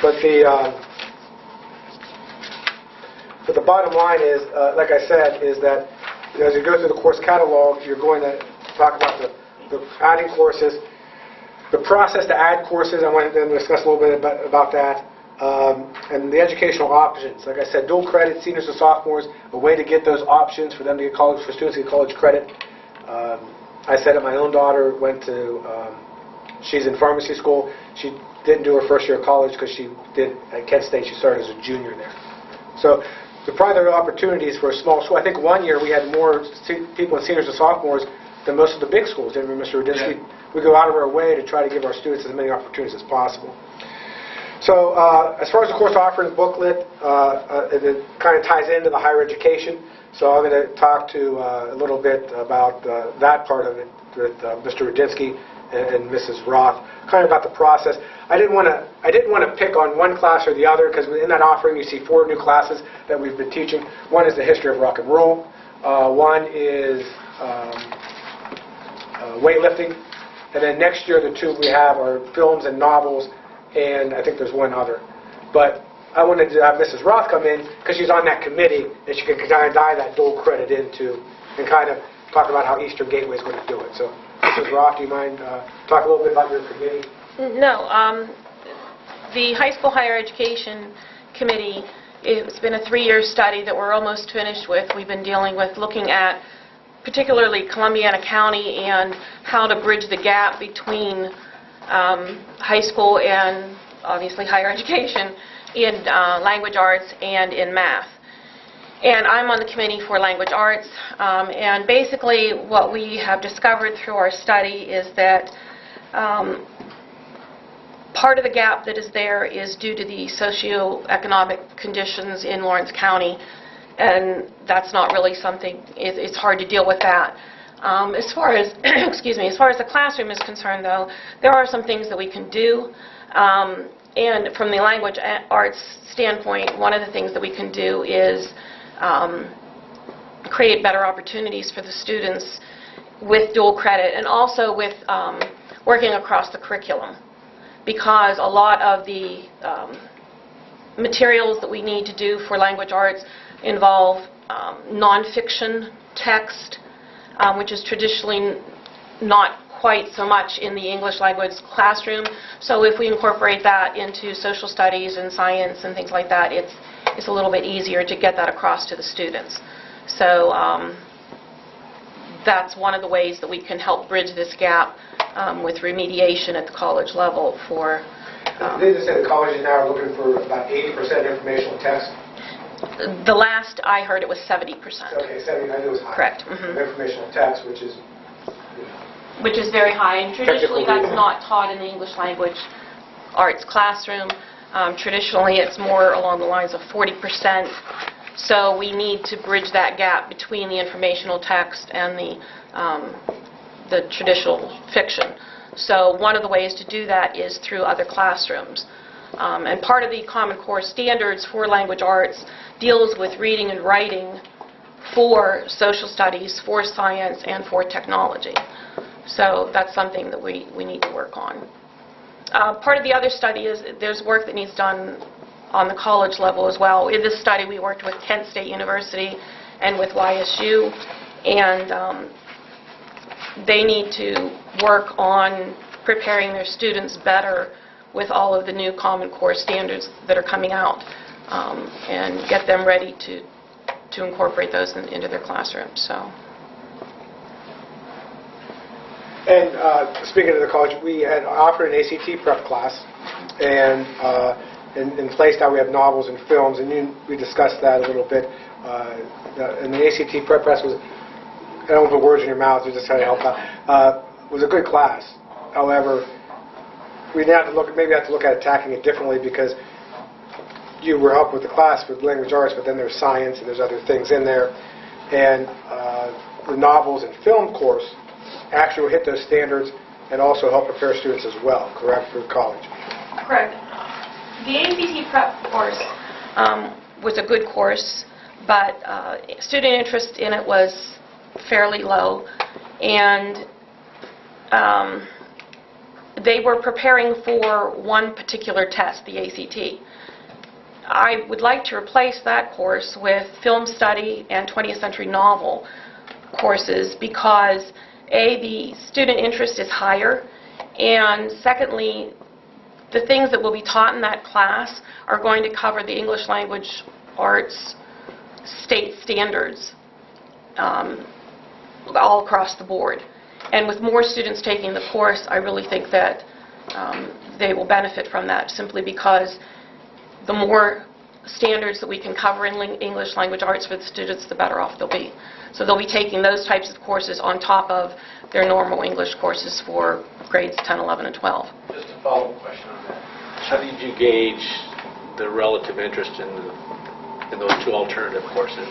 But the bottom line is, like I said, is that as you go through the course catalog, you're going to talk about the adding courses, the process to add courses. I want to discuss a little bit about that, and the educational options. Like I said, dual credit, seniors and sophomores, a way to get those options for them to get college, for students to get college credit. I said that my own daughter went to, she's in pharmacy school. She didn't do her first year of college because she did at Kent State. She started as a junior there. So probably there are opportunities for a small school. I think one year we had more people in seniors and sophomores than most of the big schools, didn't we, Mr. Rudinsky? We go out of our way to try to give our students as many opportunities as possible. So as far as the course offerings booklet, it kind of ties into the higher education. So I'm going to talk to a little bit about that part of it with Mr. Rudinsky and Mrs. Roth, kind of about the process. I didn't want to pick on one class or the other, because in that offering you see 4 new classes that we've been teaching. One is the history of rock and roll. One is weightlifting. And then next year the 2 we have are films and novels, and I think there's one other. But I wanted to have Mrs. Roth come in because she's on that committee, and she can kind of dive that dual credit into and kind of talk about how Eastern Gateway is going to do it. So, Mrs. Roth, do you mind talk a little bit about your committee? No. The High School Higher Education Committee, it's been a 3-year study that we're almost finished with. We've been dealing with looking at particularly Columbiana County and how to bridge the gap between high school and obviously higher education in language arts and in math. And I'm on the committee for language arts, and basically what we have discovered through our study is that part of the gap that is there is due to the socioeconomic conditions in Lawrence County, and that's not really something, it's hard to deal with that. As far as, excuse me, as far as the classroom is concerned, though, there are some things that we can do. And from the language arts standpoint, one of the things that we can do is create better opportunities for the students with dual credit, and also with working across the curriculum. Because a lot of the materials that we need to do for language arts involve nonfiction text, which is traditionally not quite so much in the English language classroom. So if we incorporate that into social studies and science and things like that, it's a little bit easier to get that across to the students. So that's one of the ways that we can help bridge this gap with remediation at the college level for... They just say the colleges now are looking for about 80% informational text. The last I heard it was 70%. Okay, 70, I knew it was high. Correct. Mm-hmm. Informational text, which is... Which is very high, and traditionally that's not taught in the English language arts classroom. Traditionally it's more along the lines of 40%. So we need to bridge that gap between the informational text and the traditional fiction. So one of the ways to do that is through other classrooms. And part of the Common Core standards for language arts deals with reading and writing for social studies, for science, and for technology. So that's something that we need to work on. Part of the other study is there's work that needs done on the college level as well. In this study we worked with Kent State University and with YSU, and they need to work on preparing their students better with all of the new Common Core standards that are coming out, and get them ready to incorporate those into their classrooms. So. And speaking of the college, we had offered an ACT prep class, and in place now we have novels and films, and we discussed that a little bit. And the ACT prep class was, I don't want to put words in your mouth, just trying to help out, was a good class. However, we now have to maybe have to look at attacking it differently, because you were helping with the class with language arts, but then there's science and there's other things in there. And the novels and film course actually will hit those standards and also help prepare students as well, correct, for college? Correct. The ACT prep course was a good course, but student interest in it was fairly low, and they were preparing for one particular test, the ACT. I would like to replace that course with film study and 20th century novel courses, because A, the student interest is higher, and secondly, the things that will be taught in that class are going to cover the English language arts state standards all across the board. And with more students taking the course, I really think that they will benefit from that, simply because the more standards that we can cover in English language arts for the students, the better off they'll be. So they'll be taking those types of courses on top of their normal English courses for grades 10, 11, and 12. Just a follow-up question on that. How did you gauge the relative interest in those two alternative courses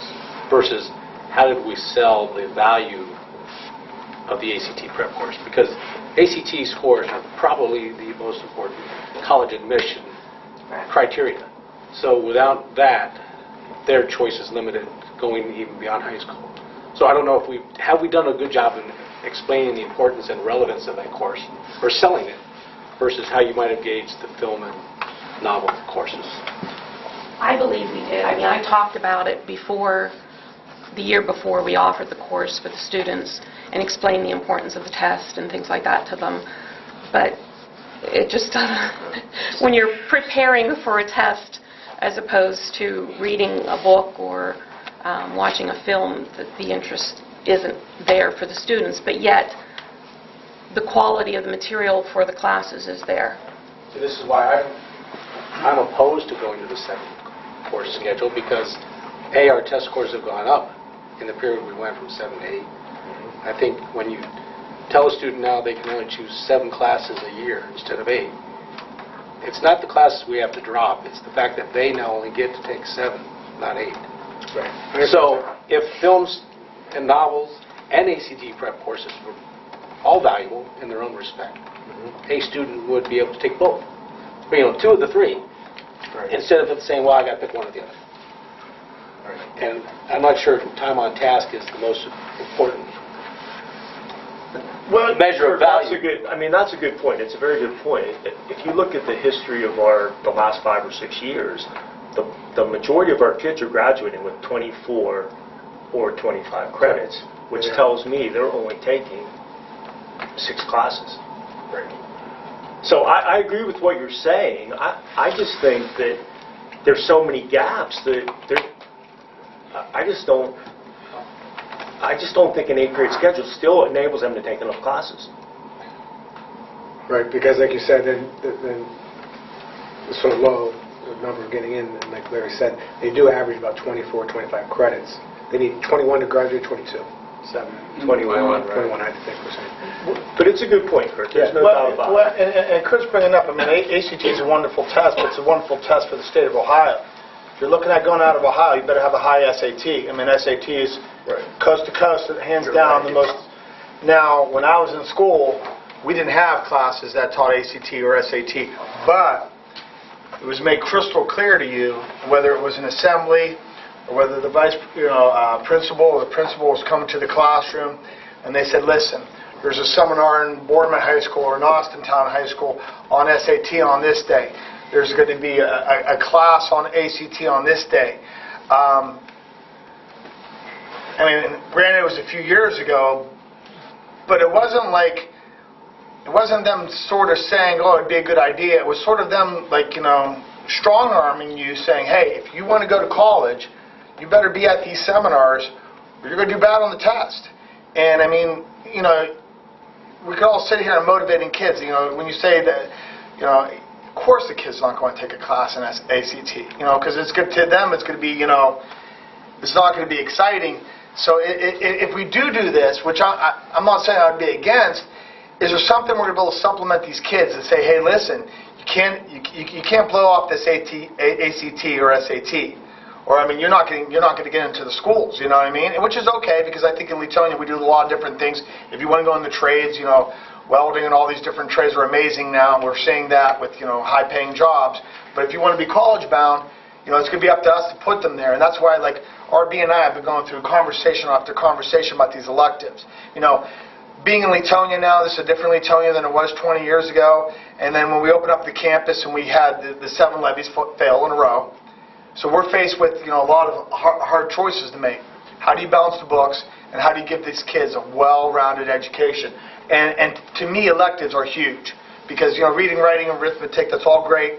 versus how did we sell the value of the ACT prep course? Because ACT scores are probably the most important college admission criteria. So without that, their choice is limited going even beyond high school. So I don't know if have we done a good job in explaining the importance and relevance of that course or selling it versus how you might have gauged the film and novel courses. I believe we did. I mean, I talked about it before, the year before we offered the course with the students and explained the importance of the test and things like that to them. But it just doesn't, when you're preparing for a test as opposed to reading a book or watching a film, that the interest isn't there for the students, but yet the quality of the material for the classes is there. So this is why I'm opposed to going to the second course schedule because A, our test scores have gone up in the period we went from 7 to 8. I think when you tell a student now they can only choose 7 classes a year instead of 8, it's not the classes we have to drop, it's the fact that they now only get to take 7, not 8. Right. So if films and novels and ACT prep courses were all valuable in their own respect, a student would be able to take both. You know, 2 of the 3, instead of saying, well, I got to pick one or the other. And I'm not sure time on task is the most important measure of value. That's a good point. It's a very good point. If you look at the history of the last 5 or 6 years, the majority of our kids are graduating with 24 or 25 credits, which tells me they're only taking 6 classes. So I agree with what you're saying. I just think that there's so many gaps that I just don't think an 8th grade schedule still enables them to take enough classes. Right, because like you said, then it's so low, the number getting in, and like Larry said, they do average about 24, 25 credits. They need 21 to graduate, 22. 21, right. 21, I think we're saying. But it's a good point, Kurt. There's no doubt about it. And Kurt's bringing up, I mean, ACT is a wonderful test, but it's a wonderful test for the state of Ohio. If you're looking at going out of Ohio, you better have a high SAT. I mean, SAT is coast to coast, hands down the most. Now, when I was in school, we didn't have classes that taught ACT or SAT, but it was made crystal clear to you, whether it was an assembly or whether the vice principal or the principal was coming to the classroom, and they said, listen, there's a seminar in Boardman High School or in Austintown High School on SAT on this day. There's going to be a class on ACT on this day. I mean, granted, it was a few years ago, but it wasn't them sort of saying, oh, it'd be a good idea. It was sort of them, strong-arming you, saying, hey, if you want to go to college, you better be at these seminars or you're going to do bad on the test. And, I mean, we could all sit here and motivating kids. When you say that, of course the kid's not going to take a class in ACT, because it's good to them. It's going to be, it's not going to be exciting. So if we do this, which I'm not saying I would be against, is there something we're going to be able to supplement these kids and say, hey, listen, you can't blow off this ACT or SAT. Or, I mean, you're not going to get into the schools, you know what I mean? Which is okay, because I think in Leetonia we do a lot of different things. If you want to go in the trades, welding and all these different trades are amazing now, and we're seeing that with, high-paying jobs. But if you want to be college-bound, it's going to be up to us to put them there. And that's why, RB and I have been going through conversation after conversation about these electives. Being in Leetonia now, this is a different Leetonia than it was 20 years ago. And then when we opened up the campus and we had the 7 levies fail in a row, so we're faced with a lot of hard choices to make. How do you balance the books, and how do you give these kids a well-rounded education? And to me, electives are huge because reading, writing, and arithmetic, that's all great.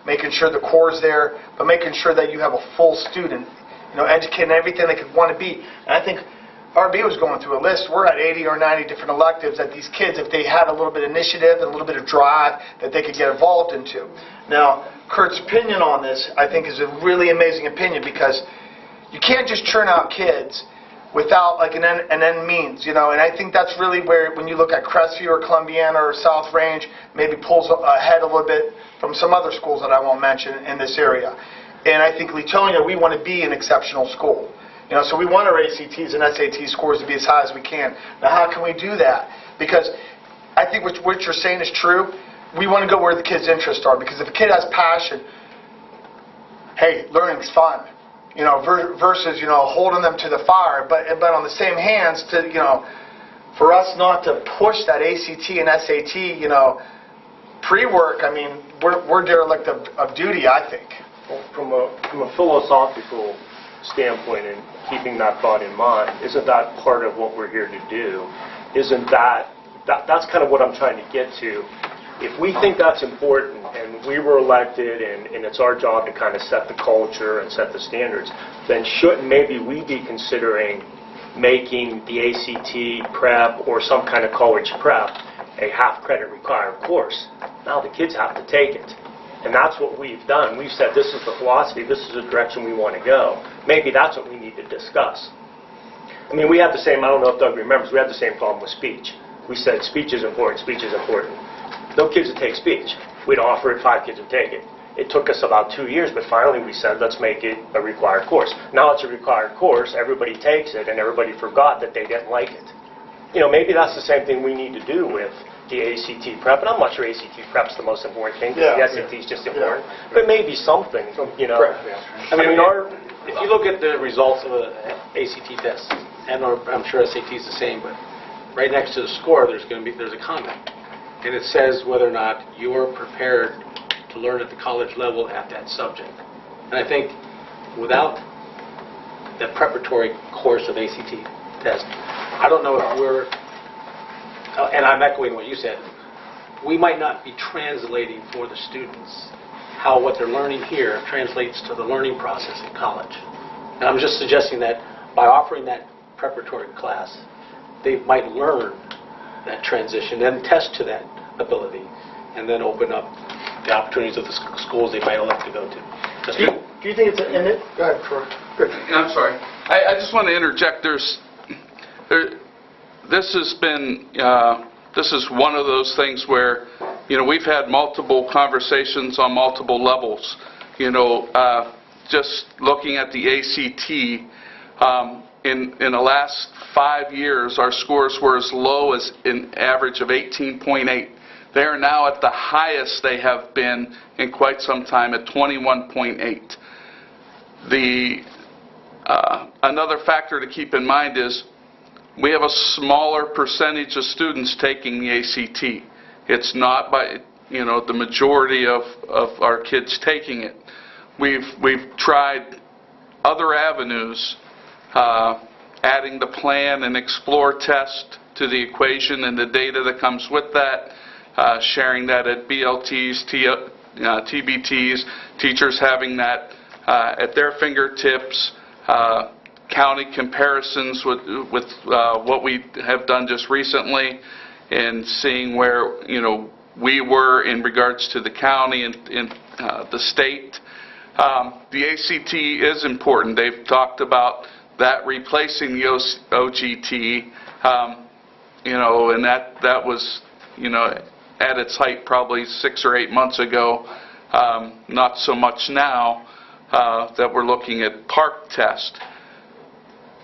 Making sure the core is there, but making sure that you have a full student, educating everything they could want to be. And I think RB was going through a list. We're at 80 or 90 different electives that these kids, if they had a little bit of initiative and a little bit of drive, that they could get involved into. Now, Kurt's opinion on this, I think, is a really amazing opinion, because you can't just churn out kids without like an end means, you know. And I think that's really where, when you look at Crestview or Columbiana or South Range, maybe pulls ahead a little bit from some other schools that I won't mention in this area. And I think Leetonia, we want to be an exceptional school. You know, so we want our ACTs and SAT scores to be as high as we can. Now, how can we do that? Because I think what you're saying is true. We want to go where the kids' interests are, because if a kid has passion, hey, learning's fun, you know, versus, you know, holding them to the fire. But on the same hands, to, you know, for us not to push that ACT and SAT, you know, pre-work, I mean, we're derelict of duty, I think. Well, from a philosophical standpoint, and keeping that thought in mind, isn't that part of what we're here to do? Isn't that's kind of what I'm trying to get to. If we think that's important, and we were elected, and it's our job to kind of set the culture and set the standards, then shouldn't maybe we be considering making the ACT prep or some kind of college prep a half-credit required course? Now the kids have to take it. And that's what we've done. We've said this is the philosophy, this is the direction we want to go. Maybe that's what we need to discuss. I mean, we had the same, I don't know if Doug remembers, we had the same problem with speech. We said speech is important, speech is important. No kids would take speech. We'd offer it, 5 kids would take it. It took us about 2 years, but finally we said, let's make it a required course. Now it's a required course, everybody takes it, and everybody forgot that they didn't like it. You know, maybe that's the same thing we need to do with the ACT prep, and I'm not sure ACT prep's the most important thing, the SAT is just important, but maybe something, you know. I mean, if you look at the results of an ACT test, and I'm sure SAT is the same, but right next to the score there's a comment, and it says whether or not you're prepared to learn at the college level at that subject. And I think without that preparatory course of ACT test, I don't know if we're, and I'm echoing what you said, we might not be translating for the students how what they're learning here translates to the learning process in college. And I'm just suggesting that by offering that preparatory class, they might learn that transition and test to that ability, and then open up the opportunities of the schools they might elect to go to. Do you think it's an it? Go ahead, Troy. Good. I'm sorry. I just want to interject. This has been, this is one of those things where, you know, we've had multiple conversations on multiple levels. You know, just looking at the ACT, in the last 5 years, our scores were as low as an average of 18.8. They are now at the highest they have been in quite some time at 21.8. Another factor to keep in mind is we have a smaller percentage of students taking the ACT. It's not by, you know, the majority of our kids taking it. We've tried other avenues, adding the plan and explore test to the equation and the data that comes with that, sharing that at BLTs, TBTs, teachers having that at their fingertips, county comparisons with what we have done just recently, and seeing where, you know, we were in regards to the county and the state. The ACT is important. They've talked about that replacing the OGT, you know, and that was, you know, at its height probably 6 or 8 months ago. Not so much now that we're looking at PARCC test.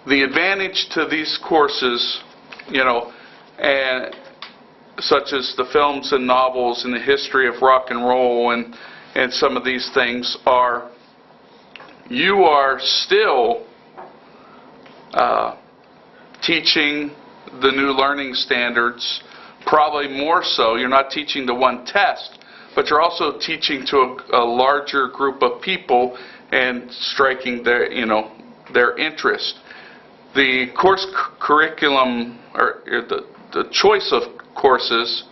The advantage to these courses, you know, and such as the films and novels and the history of rock and roll and some of these things, are you are still teaching the new learning standards, probably more so. You're not teaching the one test, but you're also teaching to a larger group of people and striking their, you know, their interest. The course curriculum, or the choice of courses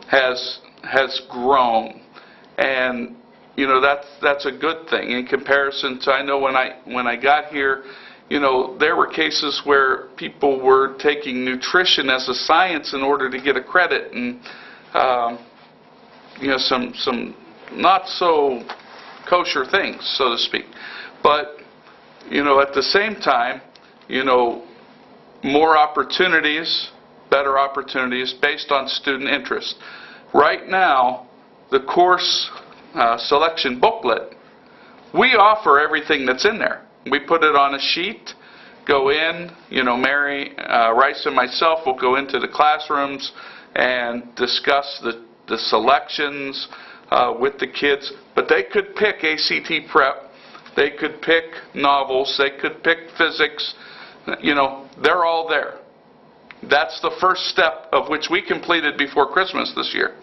has grown, and you know, that's a good thing in comparison to, I know when I got here, there were cases where people were taking nutrition as a science in order to get a credit, and some not so kosher things, so to speak. But at the same time, more opportunities, better opportunities based on student interest. Right now, the course selection booklet, we offer everything that's in there. We put it on a sheet, go in, Mary Rice and myself will go into the classrooms and discuss the selections with the kids. But they could pick ACT prep, they could pick novels, they could pick physics, they're all there. That's the first step of which we completed before Christmas this year.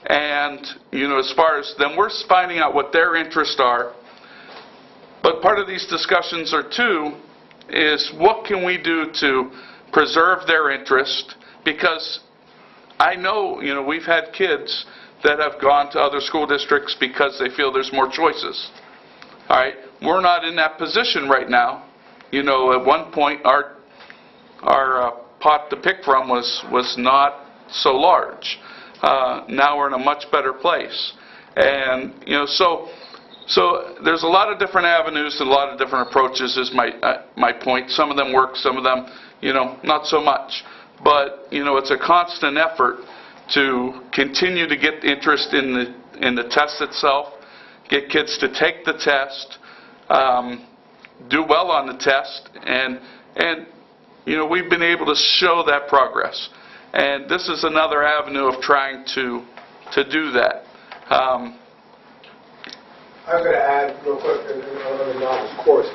And, as far as, then we're finding out what their interests are. But part of these discussions is what can we do to preserve their interest? Because I know, we've had kids that have gone to other school districts because they feel there's more choices. All right, we're not in that position right now. At one point, our pot to pick from was not so large. Now we're in a much better place, and so there's a lot of different avenues and a lot of different approaches. Is my point. Some of them work, some of them not so much. But it's a constant effort to continue to get interest in the test itself, get kids to take the test, do well on the test, and we've been able to show that progress. And this is another avenue of trying to do that. I was going to add real quick on the novels course.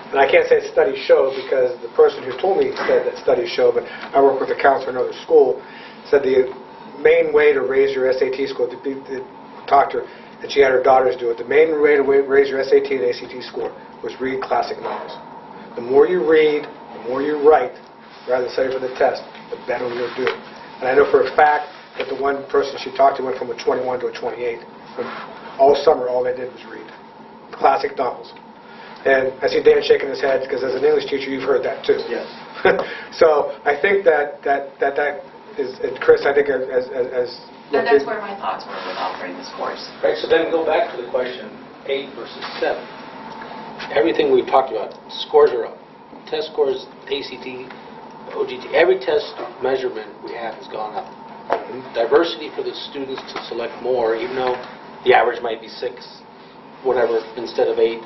And I can't say studies show because the person who told me said that studies show, but I work with a counselor in another school, said the main way to raise your SAT score, talked to her, and she had her daughters do it, the main way to raise your SAT and ACT score was read classic novels. The more you read, the more you write, rather than study for the test, the better you'll do. And I know for a fact that the one person she talked to went from a 21 to a 28. All summer, all they did was read classic novels. And I see Dan shaking his head because as an English teacher, you've heard that too. Yes. So I think that is, and Chris, I think as And that's where my thoughts were with offering this course. Right, so then go back to the question, 8 versus 7. Everything we've talked about, scores are up. Test scores, ACT, OGT, every test measurement we have has gone up. Diversity for the students to select more, even though the average might be 6, whatever, instead of 8.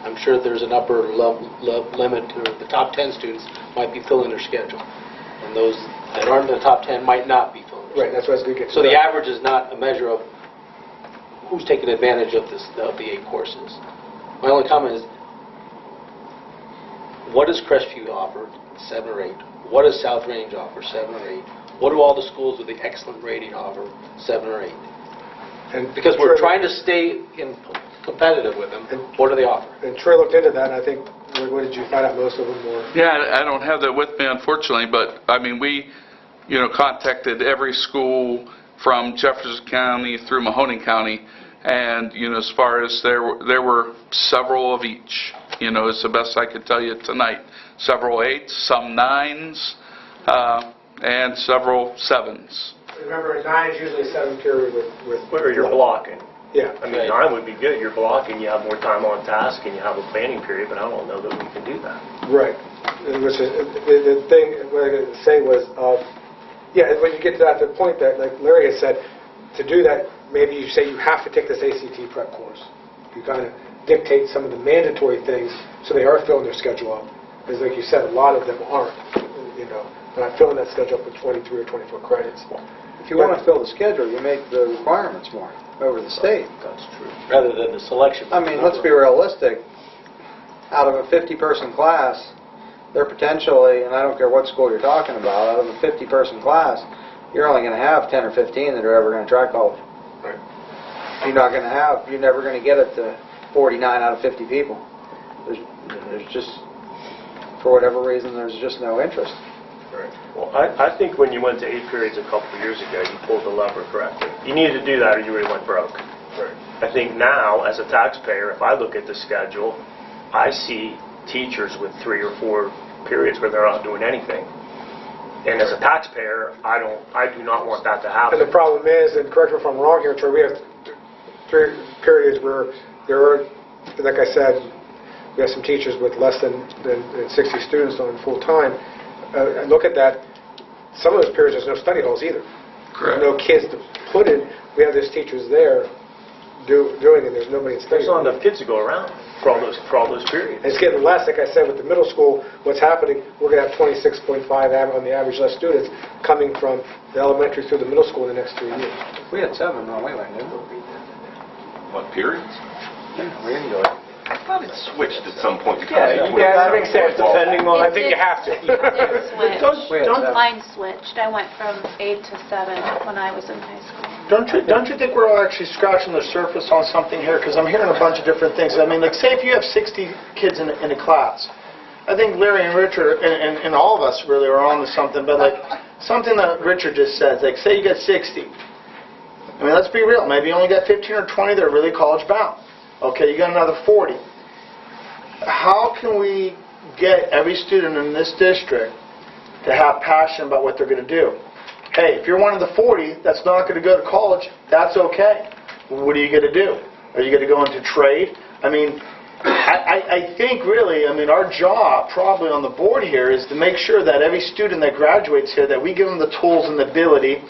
I'm sure there's an upper limit to the top 10 students might be filling their schedule. And those that aren't in the top 10 might not be filling their schedule. right. That's what I was going to get to. So the average is not a measure of who's taking advantage of the 8 courses. My only comment is, what does Crestview offer? 7 or 8. What does South Range offer? 7 or 8. What do all the schools with the excellent rating offer? 7 or 8. And because we're trying to stay competitive with them. What do they offer? And Troy looked into that, and I think, what did you find out most of them were? Yeah, I don't have that with me, unfortunately, but I mean, we, contacted every school from Jefferson County through Mahoning County, and, as far as there were several of each, is the best I could tell you tonight. Several 8s, some 9s, and several 7s. Remember, a 9 is usually a 7 period with Or you're blocking. Yeah. I mean, 9 would be good. You're blocking, you have more time on task, and you have a planning period, but I don't know that we can do that. Right. Which is, the thing, what I was going to say was, when you get to that, the point that, like Larry has said, to do that, maybe you say you have to take this ACT prep course. You kind of dictate some of the mandatory things so they are filling their schedule up. Because like you said, a lot of them aren't, they're not filling that schedule up with 23 or 24 credits. If you want to fill the schedule, you make the requirements more over the state. That's true. Rather than the selection. I mean, let's be realistic. Out of a 50-person class, they're potentially, and I don't care what school you're talking about, out of a 50-person class, you're only going to have 10 or 15 that are ever going to try college. Right. You're never going to get it to 49 out of 50 people. There's just, for whatever reason, there's just no interest. Right. Well, I think when you went to 8 periods a couple of years ago, you pulled the lever correctly. You needed to do that or you really went broke. Right. I think now, as a taxpayer, if I look at the schedule, I see teachers with 3 or 4 periods where they're not doing anything. And as a taxpayer, I do not want that to happen. And the problem is, and correct me if I'm wrong here, Troy, we have 3 periods where there are, like I said, we have some teachers with less than 60 students on full-time. And look at that, some of those periods, there's no study halls either. Correct. There's no kids to put in. We have those teachers there doing it, there's nobody in study. There's not enough kids to go around for all those periods. And it's getting less, like I said, with the middle school. What's happening, we're going to have 26.5 on the average less students coming from the elementary through the middle school in the next 3 years. We had 7 on Wayland, didn't we? What periods? Yeah, we didn't go. I thought it switched at some point. Yeah, that makes sense, depending on, I think you have to. Mine switched. I went from 8 to 7 when I was in high school. Don't you think we're all actually scratching the surface on something here? Because I'm hearing a bunch of different things. I mean, like, say if you have 60 kids in a class. I think Larry and Richard, and all of us really are on to something, but like, something that Richard just said, like, say you get 60. I mean, let's be real. Maybe you only got 15 or 20 that are really college-bound. Okay, you got another 40. How can we get every student in this district to have passion about what they're going to do? Hey, if you're one of the 40 that's not going to go to college, that's okay. What are you going to do? Are you going to go into trade? I mean, I think really, I mean, our job probably on the board here is to make sure that every student that graduates here, that we give them the tools and the ability,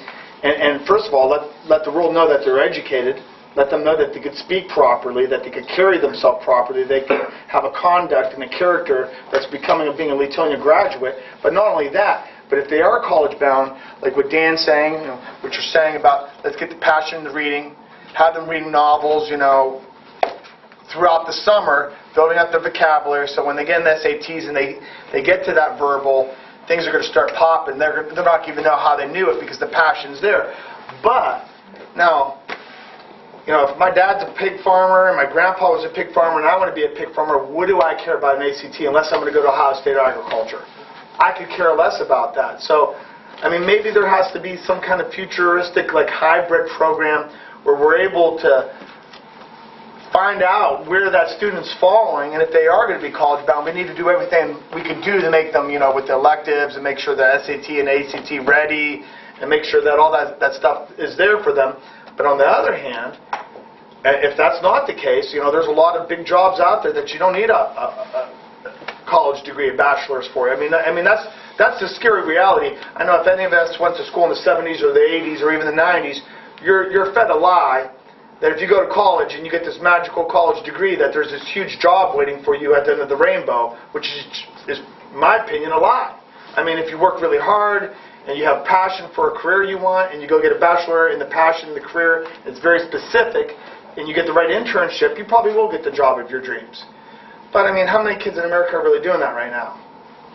and first of all, let the world know that they're educated. Let them know that they could speak properly, that they could carry themselves properly, they could have a conduct and a character that's becoming of being a Leetonia graduate. But not only that, but if they are college-bound, like what Dan's saying, you know, what you're saying about let's get the passion in the reading, have them reading novels, you know, throughout the summer, building up their vocabulary, so when they get in the SATs and they get to that verbal, things are going to start popping. They're not going to even know how they knew it because the passion's there. But, now, you know, if my dad's a pig farmer and my grandpa was a pig farmer and I want to be a pig farmer, what do I care about an ACT unless I'm going to go to Ohio State Agriculture? I could care less about that. So, I mean, maybe there has to be some kind of futuristic, like, hybrid program where we're able to find out where that student's falling, and if they are going to be college-bound, we need to do everything we can do to make them, you know, with the electives and make sure the SAT and ACT ready and make sure that all that stuff is there for them. But on the other hand, if that's not the case, you know, there's a lot of big jobs out there that you don't need a college degree, a bachelor's for. I mean, that's the scary reality. I know if any of us went to school in the 70s or the 80s or even the 90s, you're fed a lie that if you go to college and you get this magical college degree, that there's this huge job waiting for you at the end of the rainbow, which is, in my opinion, a lie. I mean, if you work really hard and you have passion for a career you want, and you go get a bachelor in the passion in the career, it's very specific, and you get the right internship, you probably will get the job of your dreams. But, I mean, how many kids in America are really doing that right now?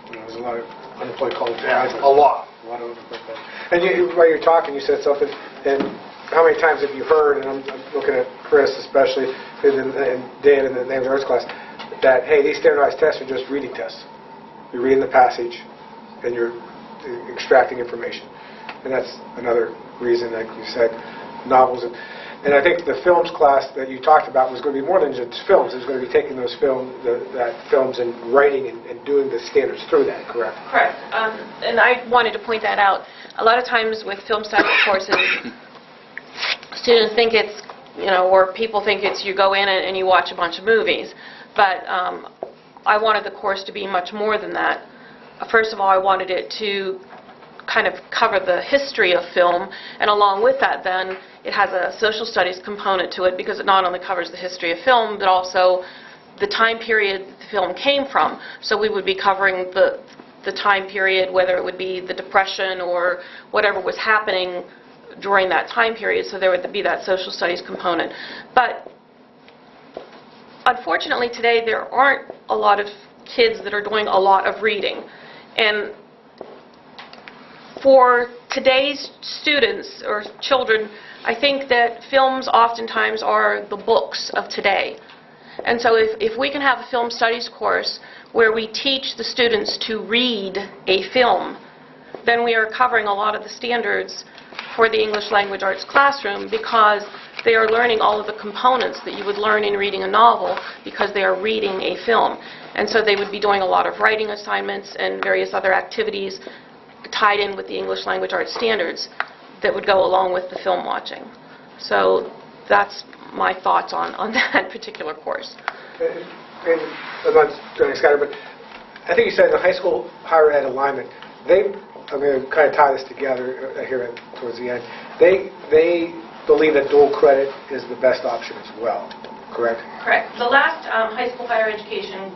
There's a lot of unemployed college Yeah, graduates. a lot. A lot of unemployed college. And while you're talking, you said something, and how many times have you heard, and I'm looking at Chris especially, and Dan in the Names and Arts class, that, hey, these standardized tests are just reading tests. You're reading the passage, and you're extracting information. And that's another reason, like you said, novels. And I think the films class that you talked about was going to be more than just films. It was going to be taking those films and writing and doing the standards through that, correct? Correct. And I wanted to point that out. A lot of times with film studies courses, students think it's, you know, or people think it's you go in and you watch a bunch of movies. But I wanted the course to be much more than that. First of all, I wanted it to kind of cover the history of film, and along with that then, it has a social studies component to it because it not only covers the history of film, but also the time period the film came from. So we would be covering the time period, whether it would be the Depression or whatever was happening during that time period, so there would be that social studies component. But unfortunately today there aren't a lot of kids that are doing a lot of reading. And for today's students or children, I think that films oftentimes are the books of today. And so if we can have a film studies course where we teach the students to read a film, then we are covering a lot of the standards for the English language arts classroom because they are learning all of the components that you would learn in reading a novel because they are reading a film. And so they would be doing a lot of writing assignments and various other activities tied in with the English language arts standards that would go along with the film watching. So that's my thoughts on that particular course. And I'm not getting scattered, but I think you said the high school higher ed alignment, I'm going to kind of tie this together here towards the end. They believe that dual credit is the best option as well, correct? Correct. The last high school higher education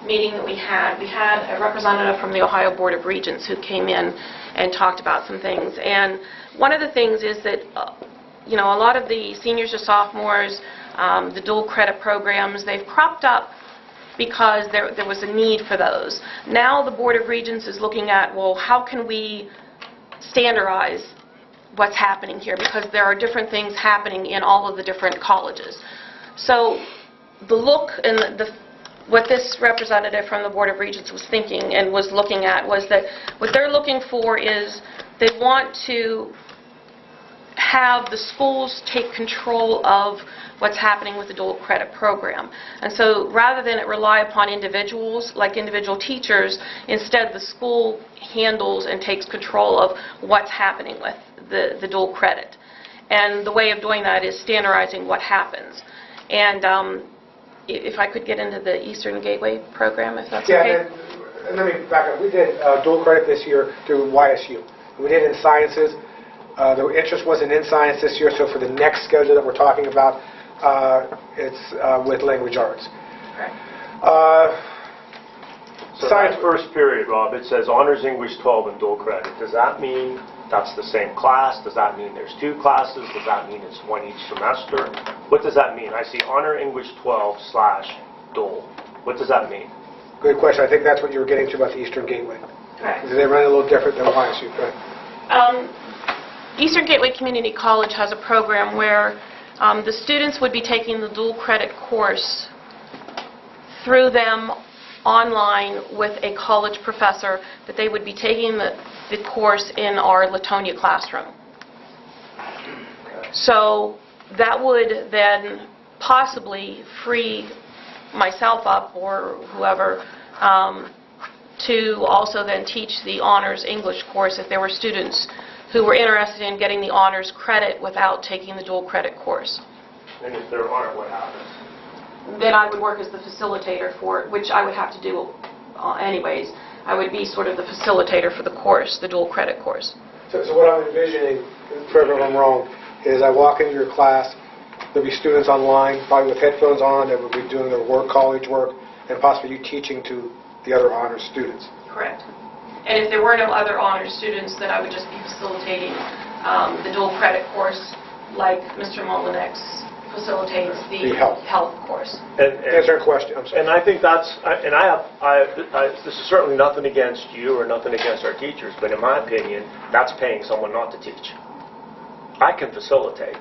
meeting that we had a representative from the Ohio Board of Regents who came in and talked about some things. And one of the things is that, a lot of the seniors or sophomores, the dual credit programs, they've cropped up because there was a need for those. Now the Board of Regents is looking at, well, how can we standardize what's happening here, because there are different things happening in all of the different colleges. So the look and what this representative from the Board of Regents was thinking and was looking at was that what they're looking for is they want to have the schools take control of what's happening with the dual credit program. And so rather than it rely upon individuals, like individual teachers, instead the school handles and takes control of what's happening with the dual credit. And the way of doing that is standardizing what happens. And if I could get into the Eastern Gateway program, if that's okay. Yeah, and let me back up. We did dual credit this year through YSU. We did it in sciences. The interest wasn't in science this year, so for the next schedule that we're talking about, it's with language arts. Right. So that first period, Rob, it says Honors English 12 and dual credit. Does that mean that's the same class? Does that mean there's two classes? Does that mean it's one each semester? What does that mean? I see Honor English 12/dual. What does that mean? Good question. I think that's what you were getting to about the Eastern Gateway. Correct. They run a little different than YSU. Right? Eastern Gateway Community College has a program where the students would be taking the dual credit course through them online with a college professor, that they would be taking the course in our Leetonia classroom. So that would then possibly free myself up or whoever to also then teach the honors English course if there were students who were interested in getting the honors credit without taking the dual credit course. And if there aren't, what happens? Then I would work as the facilitator for it, which I would have to do anyways. I would be sort of the facilitator for the course, the dual credit course. So what I'm envisioning, correct me if I'm wrong, is I walk into your class, there'll be students online, probably with headphones on, that will be doing their work, college work, and possibly you teaching to the other honors students. Correct. And if there were no other honors students, then I would just be facilitating the dual credit course, like Mr. Molinex facilitates the health course. Answer a question. I'm sorry. And I think that's, this is certainly nothing against you or nothing against our teachers, but in my opinion, that's paying someone not to teach. I can facilitate.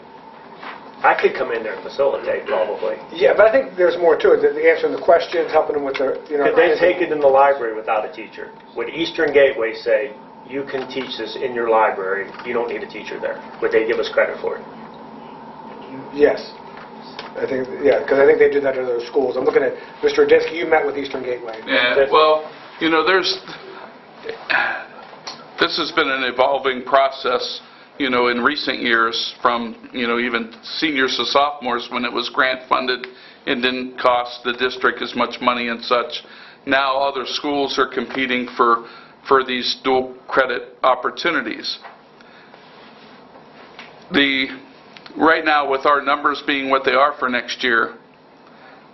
I could come in there and facilitate, probably. Yeah, but I think there's more to it. The answering the questions, helping them with their, Could they take it in the library without a teacher? Would Eastern Gateway say, you can teach this in your library, you don't need a teacher there? Would they give us credit for it? Yes. I think, yeah, because I think they do that at other schools. I'm looking at Mr. Radinsky. You met with Eastern Gateway. Yeah, well, this has been an evolving process, in recent years from, even seniors to sophomores when it was grant funded and didn't cost the district as much money and such. Now other schools are competing for these dual credit opportunities. Right now, with our numbers being what they are for next year,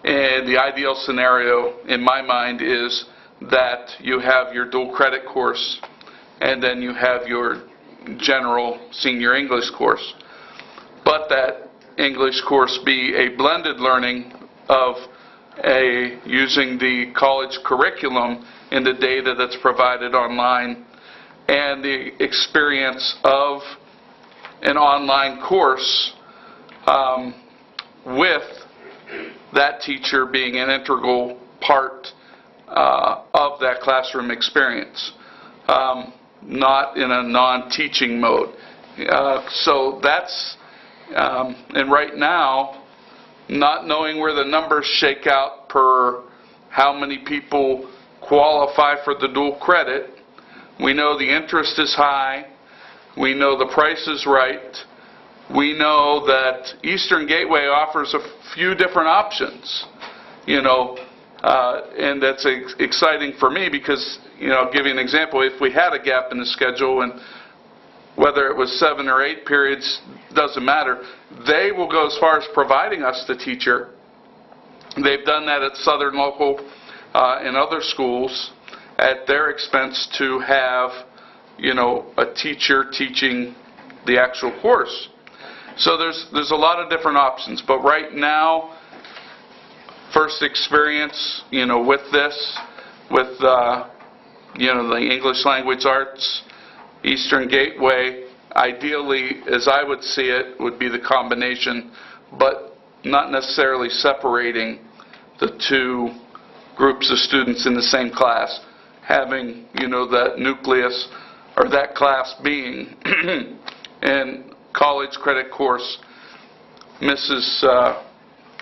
and the ideal scenario in my mind is that you have your dual credit course and then you have your general senior English course. But that English course be a blended learning of using the college curriculum and the data that's provided online and the experience of an online course with that teacher being an integral part of that classroom experience, not in a non-teaching mode. So that's, and right now, not knowing where the numbers shake out per how many people qualify for the dual credit. We know the interest is high. We know the price is right. We know that Eastern Gateway offers a few different options, and that's exciting for me because, I'll give you an example. If we had a gap in the schedule, and whether it was 7 or 8 periods, doesn't matter, they will go as far as providing us the teacher. They've done that at Southern Local and other schools at their expense to have, a teacher teaching the actual course. So there's a lot of different options, but right now, first experience, with this, with the English Language Arts, Eastern Gateway, ideally, as I would see it, would be the combination, but not necessarily separating the two groups of students in the same class, having, that nucleus or that class being and college credit course. Mrs.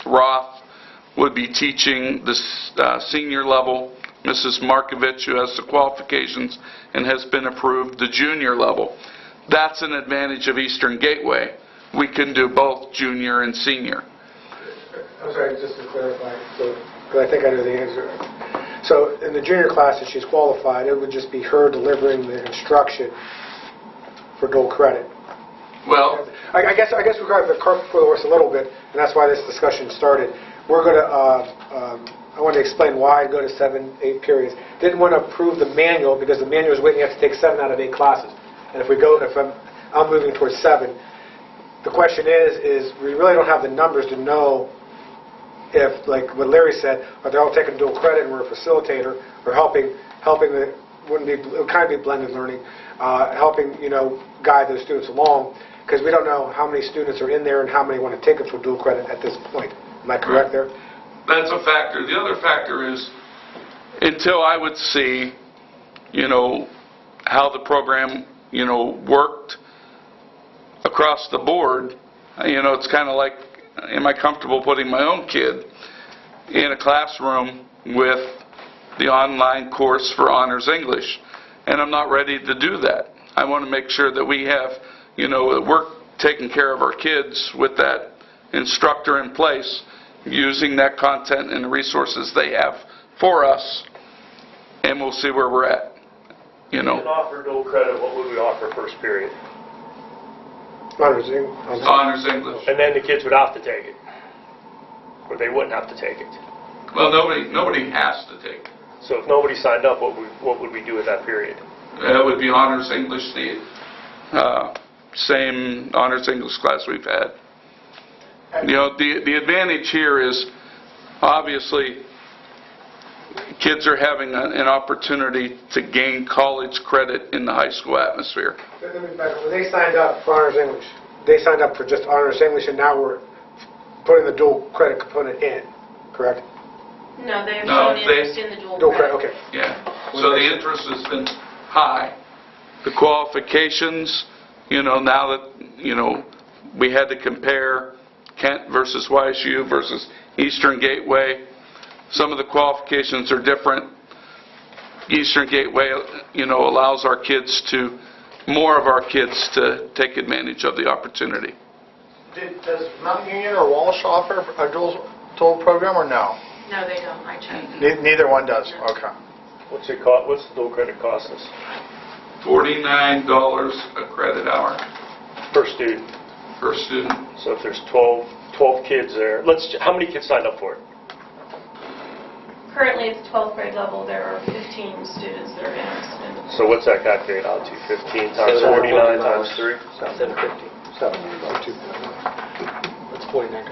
Roth would be teaching the senior level. Mrs. Markovich, who has the qualifications and has been approved, the junior level. That's an advantage of Eastern Gateway. We can do both junior and senior. I'm sorry, just to clarify, because I think I know the answer. So in the junior class, if she's qualified, it would just be her delivering the instruction for dual credit. Well, I guess we're going to cart before the horse a little bit, and that's why this discussion started. We're going to, I want to explain why I go to 7, 8 periods. Didn't want to approve the manual because the manual is waiting. You have to take 7 out of 8 classes. And if I'm moving towards 7, the question is we really don't have the numbers to know if, like what Larry said, are they all taking dual credit and we're a facilitator or helping the, it would kind of be blended learning, helping, guide those students along, because we don't know how many students are in there and how many want to take it for dual credit at this point. Am I correct there? That's a factor. The other factor is, until I would see, how the program, worked across the board, it's kind of like, am I comfortable putting my own kid in a classroom with the online course for Honors English? And I'm not ready to do that. I want to make sure that we have, that we're taking care of our kids with that instructor in place, using that content and the resources they have for us, and we'll see where we're at. If we can offer dual credit, what would we offer first period? Honors English. Honors English. And then the kids would have to take it, or they wouldn't have to take it. Well, nobody has to take it. So if nobody signed up, what would we do at that period? It would be Honors English, the same Honors English class we've had. The advantage here is, obviously, kids are having an opportunity to gain college credit in the high school atmosphere. Let me back up. When they signed up for Honors English, they signed up for just Honors English, and now we're putting the dual credit component in, correct? No, they've shown interest in the dual credit. Okay. Yeah. So the interest has been high. The qualifications, now that, we had to compare Kent versus YSU versus Eastern Gateway. Some of the qualifications are different. Eastern Gateway, allows more of our kids to take advantage of the opportunity. Does Mount Union or Walsh offer a dual program or no? No, they don't. I checked. Neither one does. Okay. What's the dual credit cost us? $49 a credit hour Per student. per student. So if there's 12 kids there, how many kids signed up for it? Currently, it's 12th grade level. There are 15 students that are interested in it. So what's that calculate out to? 15 times 49 times 3? 750. 7. That's 49.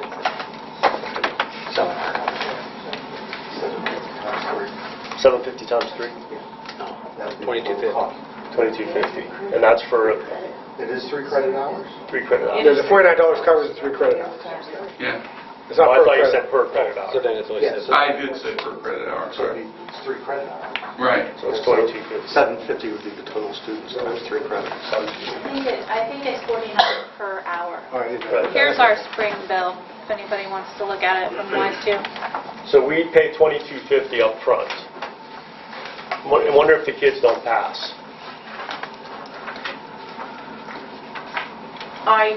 750 times 3? No, 2250. 2250. And that's for It is 3 credit hours? 3 credit hours? Yeah, the $49 covers the 3 credit hours. Yeah. It's not I per thought you credit. said per credit hour. So then it's only 7. I did say per credit hour, sorry. It's 3 credit hours. Right. So it's 2250. 750 would be the total students times 3 credits. I think it's $49 per hour. All right. Here's our spring bill, if anybody wants to look at it from WISE 2. So we pay $22.50 up front. I wonder if the kids don't pass. I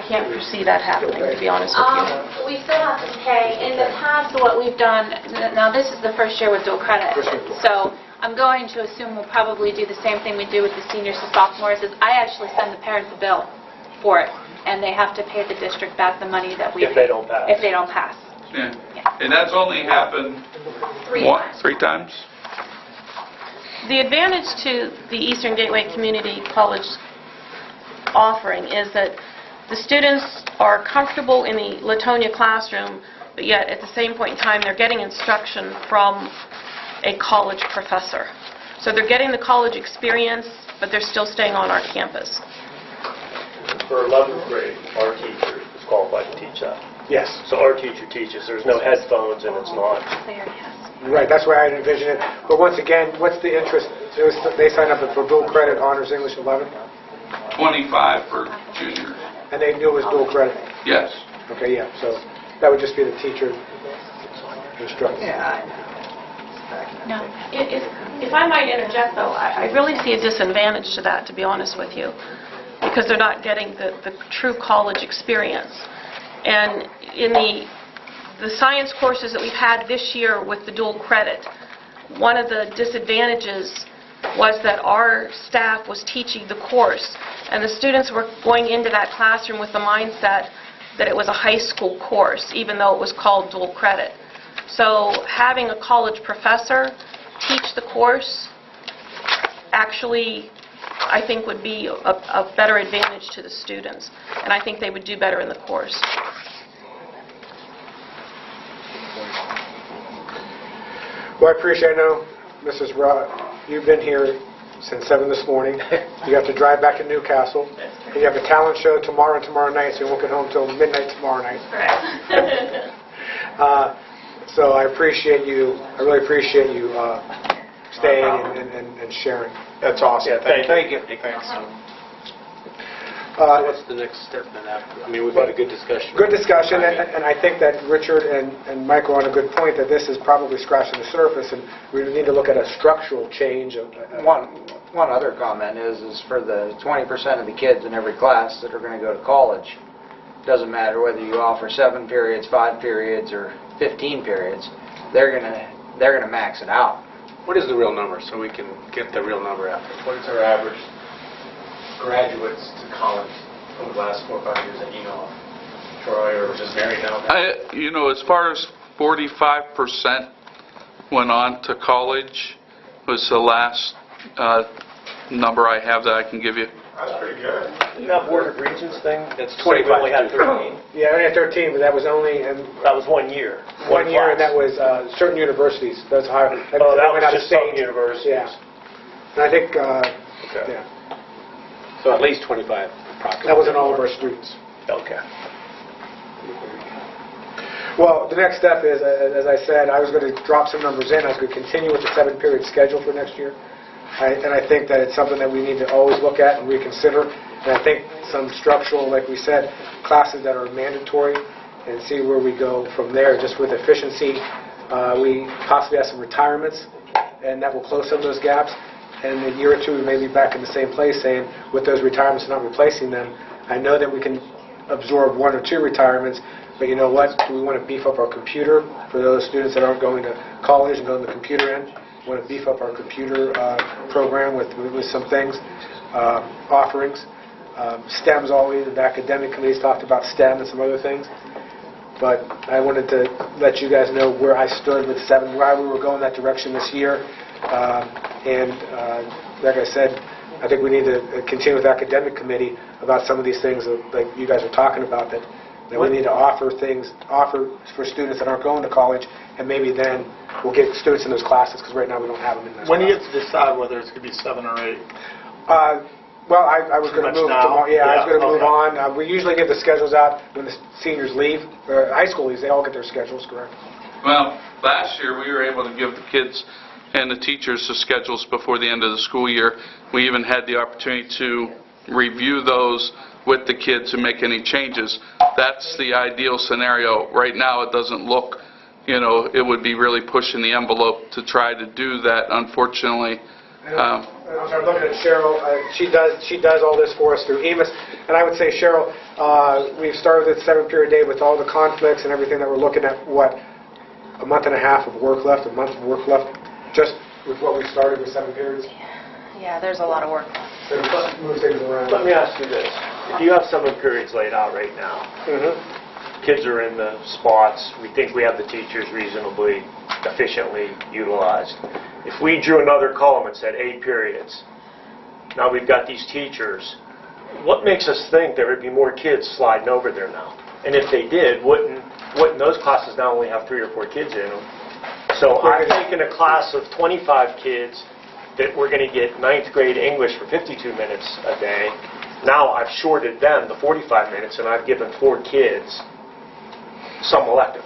can't foresee that happening, to be honest with you. We still have to pay. In the past, what we've done, now this is the first year with dual credit, so I'm going to assume we'll probably do the same thing we do with the seniors and sophomores, is I actually send the parents a bill for it, and they have to pay the district back the money that we... If they don't pass. If they don't pass. Yeah. And that's only happened three times? The advantage to the Eastern Gateway Community College offering is that the students are comfortable in the Leetonia classroom, but yet at the same point in time they're getting instruction from a college professor. So they're getting the college experience, but they're still staying on our campus. For 11th grade, our teacher is qualified to teach that. Yes. So our teacher teaches. There's no headphones and it's not. They already have. Right, that's why I envision it. But once again, what's the interest? They sign up for dual credit, honors English 11, 25 for juniors. and they knew it was dual credit. Yes. Okay, yeah, so that would just be the teacher instructing. No. If I might interject, though, I really see a disadvantage to that, to be honest with you, because they're not getting the true college experience. And in the science courses that we've had this year with the dual credit, one of the disadvantages was that our staff was teaching the course, and the students were going into that classroom with the mindset that it was a high school course, even though it was called dual credit. So having a college professor teach the course actually, I think, would be a better advantage to the students, and I think they would do better in the course. Well, I appreciate, I know, Mrs. Rod, you've been here since 7 this morning. You have to drive back to Newcastle. And you have a talent show tomorrow and tomorrow night, so you won't get home until midnight tomorrow night. Correct. So I appreciate you, I really appreciate you staying and sharing. That's awesome. Yeah, thank you. Thanks. So what's the next step then after? I mean, we've had a good discussion. Good discussion, and I think that Richard and Mike are on a good point that this is probably scratching the surface, and we need to look at a structural change. One other comment is for the 20% of the kids in every class that are going to go to college, doesn't matter whether you offer 7 periods, 5 periods, or 15 periods, they're going to max it out. What is the real number so we can get the real number after? What is our average graduates to college over the last 4 or 5 years that you know of? Troy or just Mary now? As far as 45% went on to college was the last number I have that I can give you. That's pretty good. That Board of Regents thing, It's so we 25 only had 13. Yeah, I only had 13, but that was only in That was 1 year. 1 year, and that class. was certain universities. That's higher. Oh, that was went out of just some state. universities. Yeah. And I think, Okay. yeah, So at least 25 approximately. that wasn't all of our students. Okay. Well, the next step is, as I said, I was going to drop some numbers in. I was going to continue with the 7-period schedule for next year. And I think that it's something that we need to always look at and reconsider. And I think some structural, like we said, classes that are mandatory, and see where we go from there. Just with efficiency, we possibly have some retirements, and that will close some of those gaps. And in a year or two, we may be back in the same place saying, with those retirements, not replacing them, I know that we can absorb 1 or 2 retirements, but you know what? Do we want to beef up our computer for those students that aren't going to college and going to the computer end? We want to beef up our computer program with some things, offerings. STEM's always, the academic committees talked about STEM and some other things. But I wanted to let you guys know where I stood with 7, why we were going that direction this year. Like I said, I think we need to continue with the academic committee about some of these things that, like you guys are talking about, that we need to offer for students that aren't going to college, and maybe then we'll get students in those classes, because right now we don't have them in those When do you classes. get to decide whether it's going to be 7 or 8? Well, I was going to Pretty move much now? tomorrow. Yeah, I was Yeah, going to move okay. on. We usually get the schedules out when the seniors leave, or high school leaves. They all get their schedules, correct? Well, last year we were able to give the kids and the teachers the schedules before the end of the school year. We even had the opportunity to review those with the kids and make any changes. That's the ideal scenario. Right now it doesn't look it would be really pushing the envelope to try to do that, unfortunately. I'm sorry, I'm looking at Cheryl. She does all this for us through EMIS. And I would say, Cheryl, we've started this 7-period day with all the conflicts and everything that we're looking at, what, a month and a half of work left, a month of work left, just with what we started with 7 periods? Yeah, there's a lot of work. So move things around. Let me ask you this. If you have 7 periods laid out right now, kids are in the spots, we think we have the teachers reasonably efficiently utilized. If we drew another column and said 8 periods, now we've got these teachers, what makes us think there would be more kids sliding over there now? And if they did, wouldn't those classes now only have 3 or 4 kids in them? So I'm thinking a class of 25 kids that we're going to get 9th grade English for 52 minutes a day. Now I've shorted them to 45 minutes and I've given 4 kids some elective.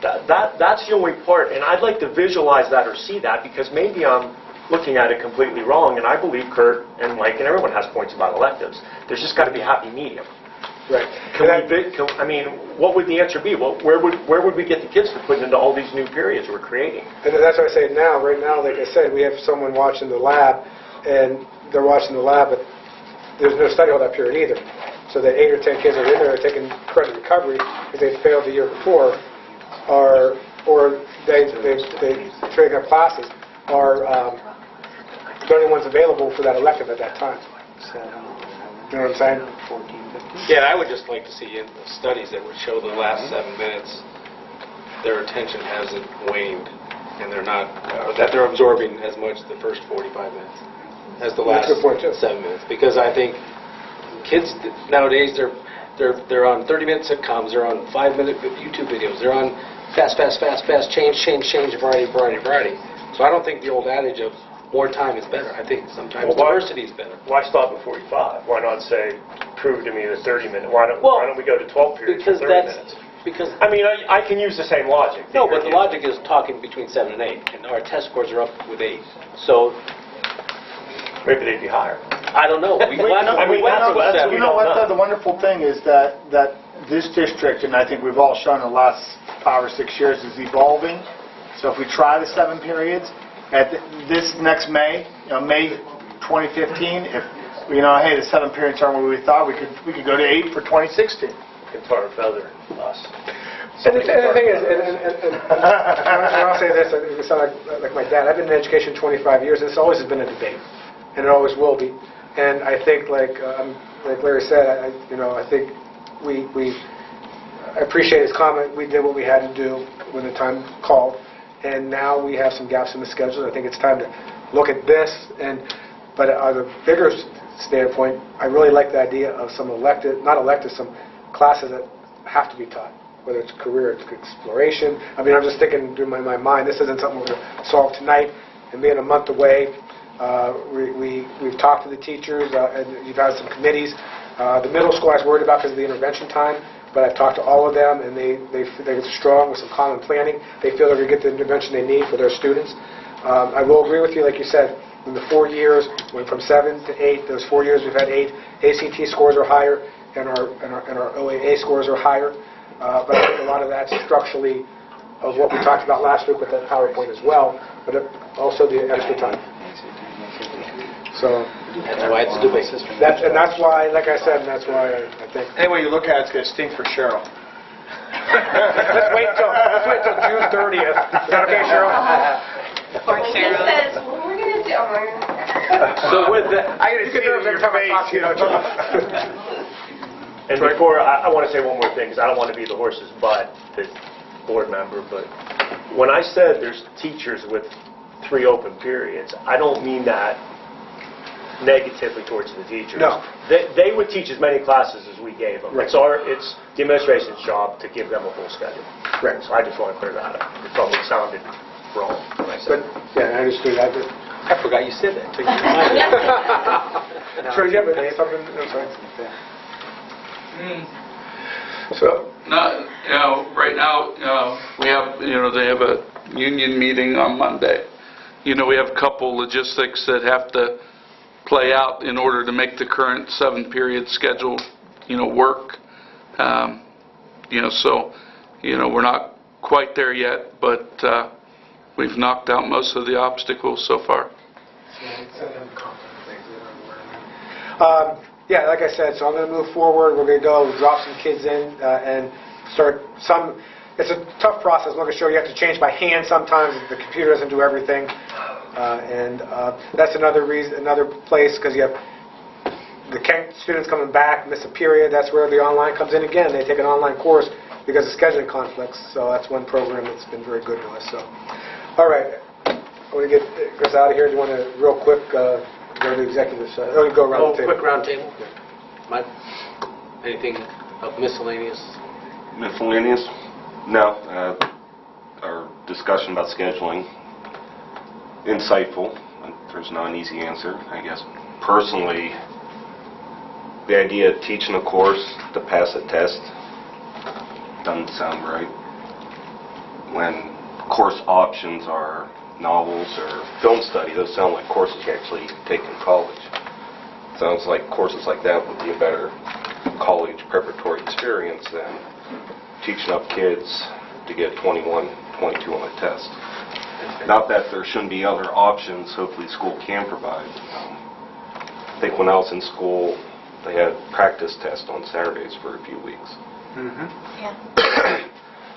That's the only part, and I'd like to visualize that or see that, because maybe I'm looking at it completely wrong, and I believe Kurt and Mike and everyone has points about electives. There's just got to be a happy medium. Right. I mean, what would the answer be? Well, where would we get the kids for putting into all these new periods we're creating? And that's what I say now. Right now, like I said, we have someone watching the lab, and they're watching the lab, but there's no study hall that period either. So the 8 or 10 kids that are in there are taking credit recovery because they failed the year before, or they taking up classes, are the only ones available for that elective at that time. You know what I'm saying? Yeah, I would just like to see in the studies that would show the last 7 minutes, their attention hasn't waned, and they're not that they're absorbing as much the first 45 minutes as the last 7 minutes. Because I think kids nowadays they're on 30-minute sitcoms, they're on 5-minute YouTube videos, they're on fast, change, variety. So I don't think the old adage of more time is better. I think sometimes diversity is better. Why stop at 45? Why not say, prove to me the 30-minute? Why don't we go to 12 periods for 30 minutes? Because I mean, I can use the same logic. No, but the logic is talking between 7 and 8, and our test scores are up with 8. So maybe they'd be higher. I don't know. You know what, though? The wonderful thing is that this district, and I think we've all shown the last 5 or 6 years, is evolving. So if we try the 7 periods, at this next May, May 2015, if hey, the 7 periods aren't what we thought, we could go to 8 for 2016. Can tar and feather us. And the thing is, and I'll say this, it sound like my dad. I've been in education 25 years, and it's always been a debate, and it always will be. And I think, like Larry said, I think I appreciate his comment. We did what we had to do when the time called, and now we have some gaps in the schedule. I think it's time to look at this. But on a bigger standpoint, I really like the idea of some some classes that have to be taught, whether it's career exploration. I mean, I'm just thinking through my mind, this isn't something we're going to solve tonight. And being a month away, we've talked to the teachers, and you've had some committees. The middle school I was worried about because of the intervention time, but I've talked to all of them, and they're strong with some common planning. They feel they're going to get the intervention they need for their students. I will agree with you, like you said, in the 4 years, went from 7 to 8. Those 4 years we've had 8. ACT scores are higher, and our OAA scores are higher. But I think a lot of that's structurally of what we talked about last week with that PowerPoint as well, but also the extra time. So that's why it's a debate. That's why, like I said, and that's why I think. Any way you look at it, it's going to stink for Cheryl. Let's wait till June 30th. Is that okay, Cheryl? Poor Cheryl. Says, well, we're going to do. So with that, You can do it every time I talk to you, don't you? and before, I want to say one more thing, because I don't want to be the horse's butt, the board member, but when I said there's teachers with 3 open periods, I don't mean that negatively towards the teachers. No. They would teach as many classes as we gave them. Right. It's the administration's job to give them a full schedule. Right. So I just want to clear that up. It probably sounded wrong when I said But, yeah, I understood that. I forgot you said that. Took you reminded me. Sure, yeah, but something, I'm sorry. So, right now, we have, they have a union meeting on Monday. We have a couple logistics that have to play out in order to make the current 7-period schedule, work. So, we're not quite there yet, but we've knocked out most of the obstacles so far. Yeah, like I said, so I'm going to move forward. We're going to go drop some kids in and start some. It's a tough process. I'm going to show you have to change by hand sometimes. The computer doesn't do everything, and that's another reason, another place, because you have the students coming back, miss a period. That's where the online comes in again. They take an online course because of scheduling conflicts. So that's one program that's been very good to us. So, all right, I want to get Chris out of here. Do you want to real quick go to the executive session? Or go around the table. Quick round table. Mike, anything of miscellaneous? Miscellaneous? No. Our discussion about scheduling, insightful. There's not an easy answer, I guess. Personally, the idea of teaching a course to pass a test doesn't sound right. When course options are novels or film study, those sound like courses you actually take in college. Sounds like courses like that would be a better college preparatory experience than teaching up kids to get 21, 22 on a test. Not that there shouldn't be other options hopefully school can provide. I think when I was in school, they had practice tests on Saturdays for a few weeks. Yeah.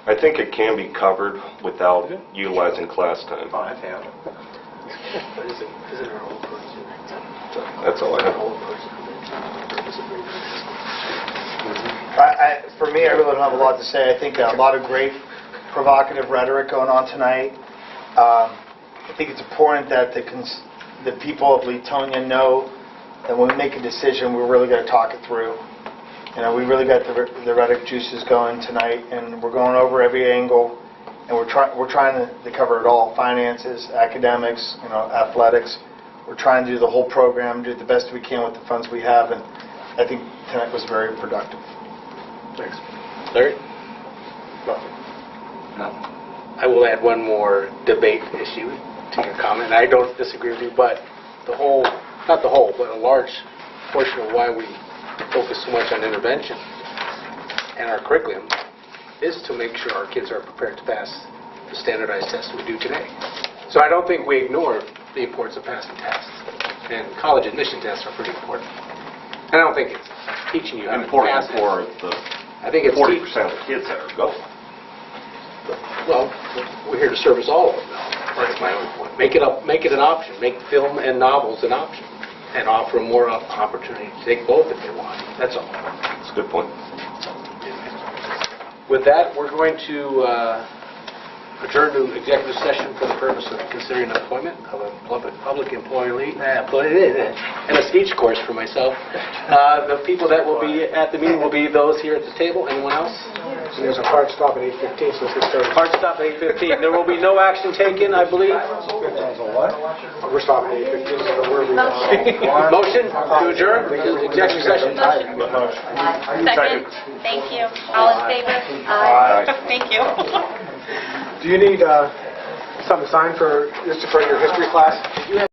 I think it can be covered without utilizing class time. I found it. But isn't our old person? That's all I have. For me, I really don't have a lot to say. I think a lot of great provocative rhetoric going on tonight. I think it's important that the people of Leetonia know that when we make a decision, we're really going to talk it through. You know, we really got the rhetoric juices going tonight, and we're going over every angle, and we're trying to cover it all: finances, academics, athletics. We're trying to do the whole program, do the best we can with the funds we have, and I think tonight was very productive. Thanks. Larry? No. I will add one more debate issue to your comment. I don't disagree with you, but the whole, not the whole, but a large portion of why we focus so much on intervention and our curriculum is to make sure our kids are prepared to pass the standardized tests we do today. So I don't think we ignore the importance of passing tests. And college admission tests are pretty important. And I don't think it's teaching you how to pass it. For the I think it's 40% of the kids that are going. Well, we're here to service all of them, though. That's my own point. Make it an option. Make film and novels an option, and offer them more opportunity to take both if they want. That's all. That's a good point. With that, we're going to adjourn to executive session for the purpose of considering an appointment of a public employee and a speech course for myself. The people that will be at the meeting will be those here at the table. Anyone else? There's a hard stop at 8:15, so let's get started. Hard stop at 8:15. There will be no action taken, I believe. We're stopping at 8:15, so we're Motion to adjourn to executive session. Second. Thank you. All in favor? Aye. Thank you. Do you need something signed for your history class?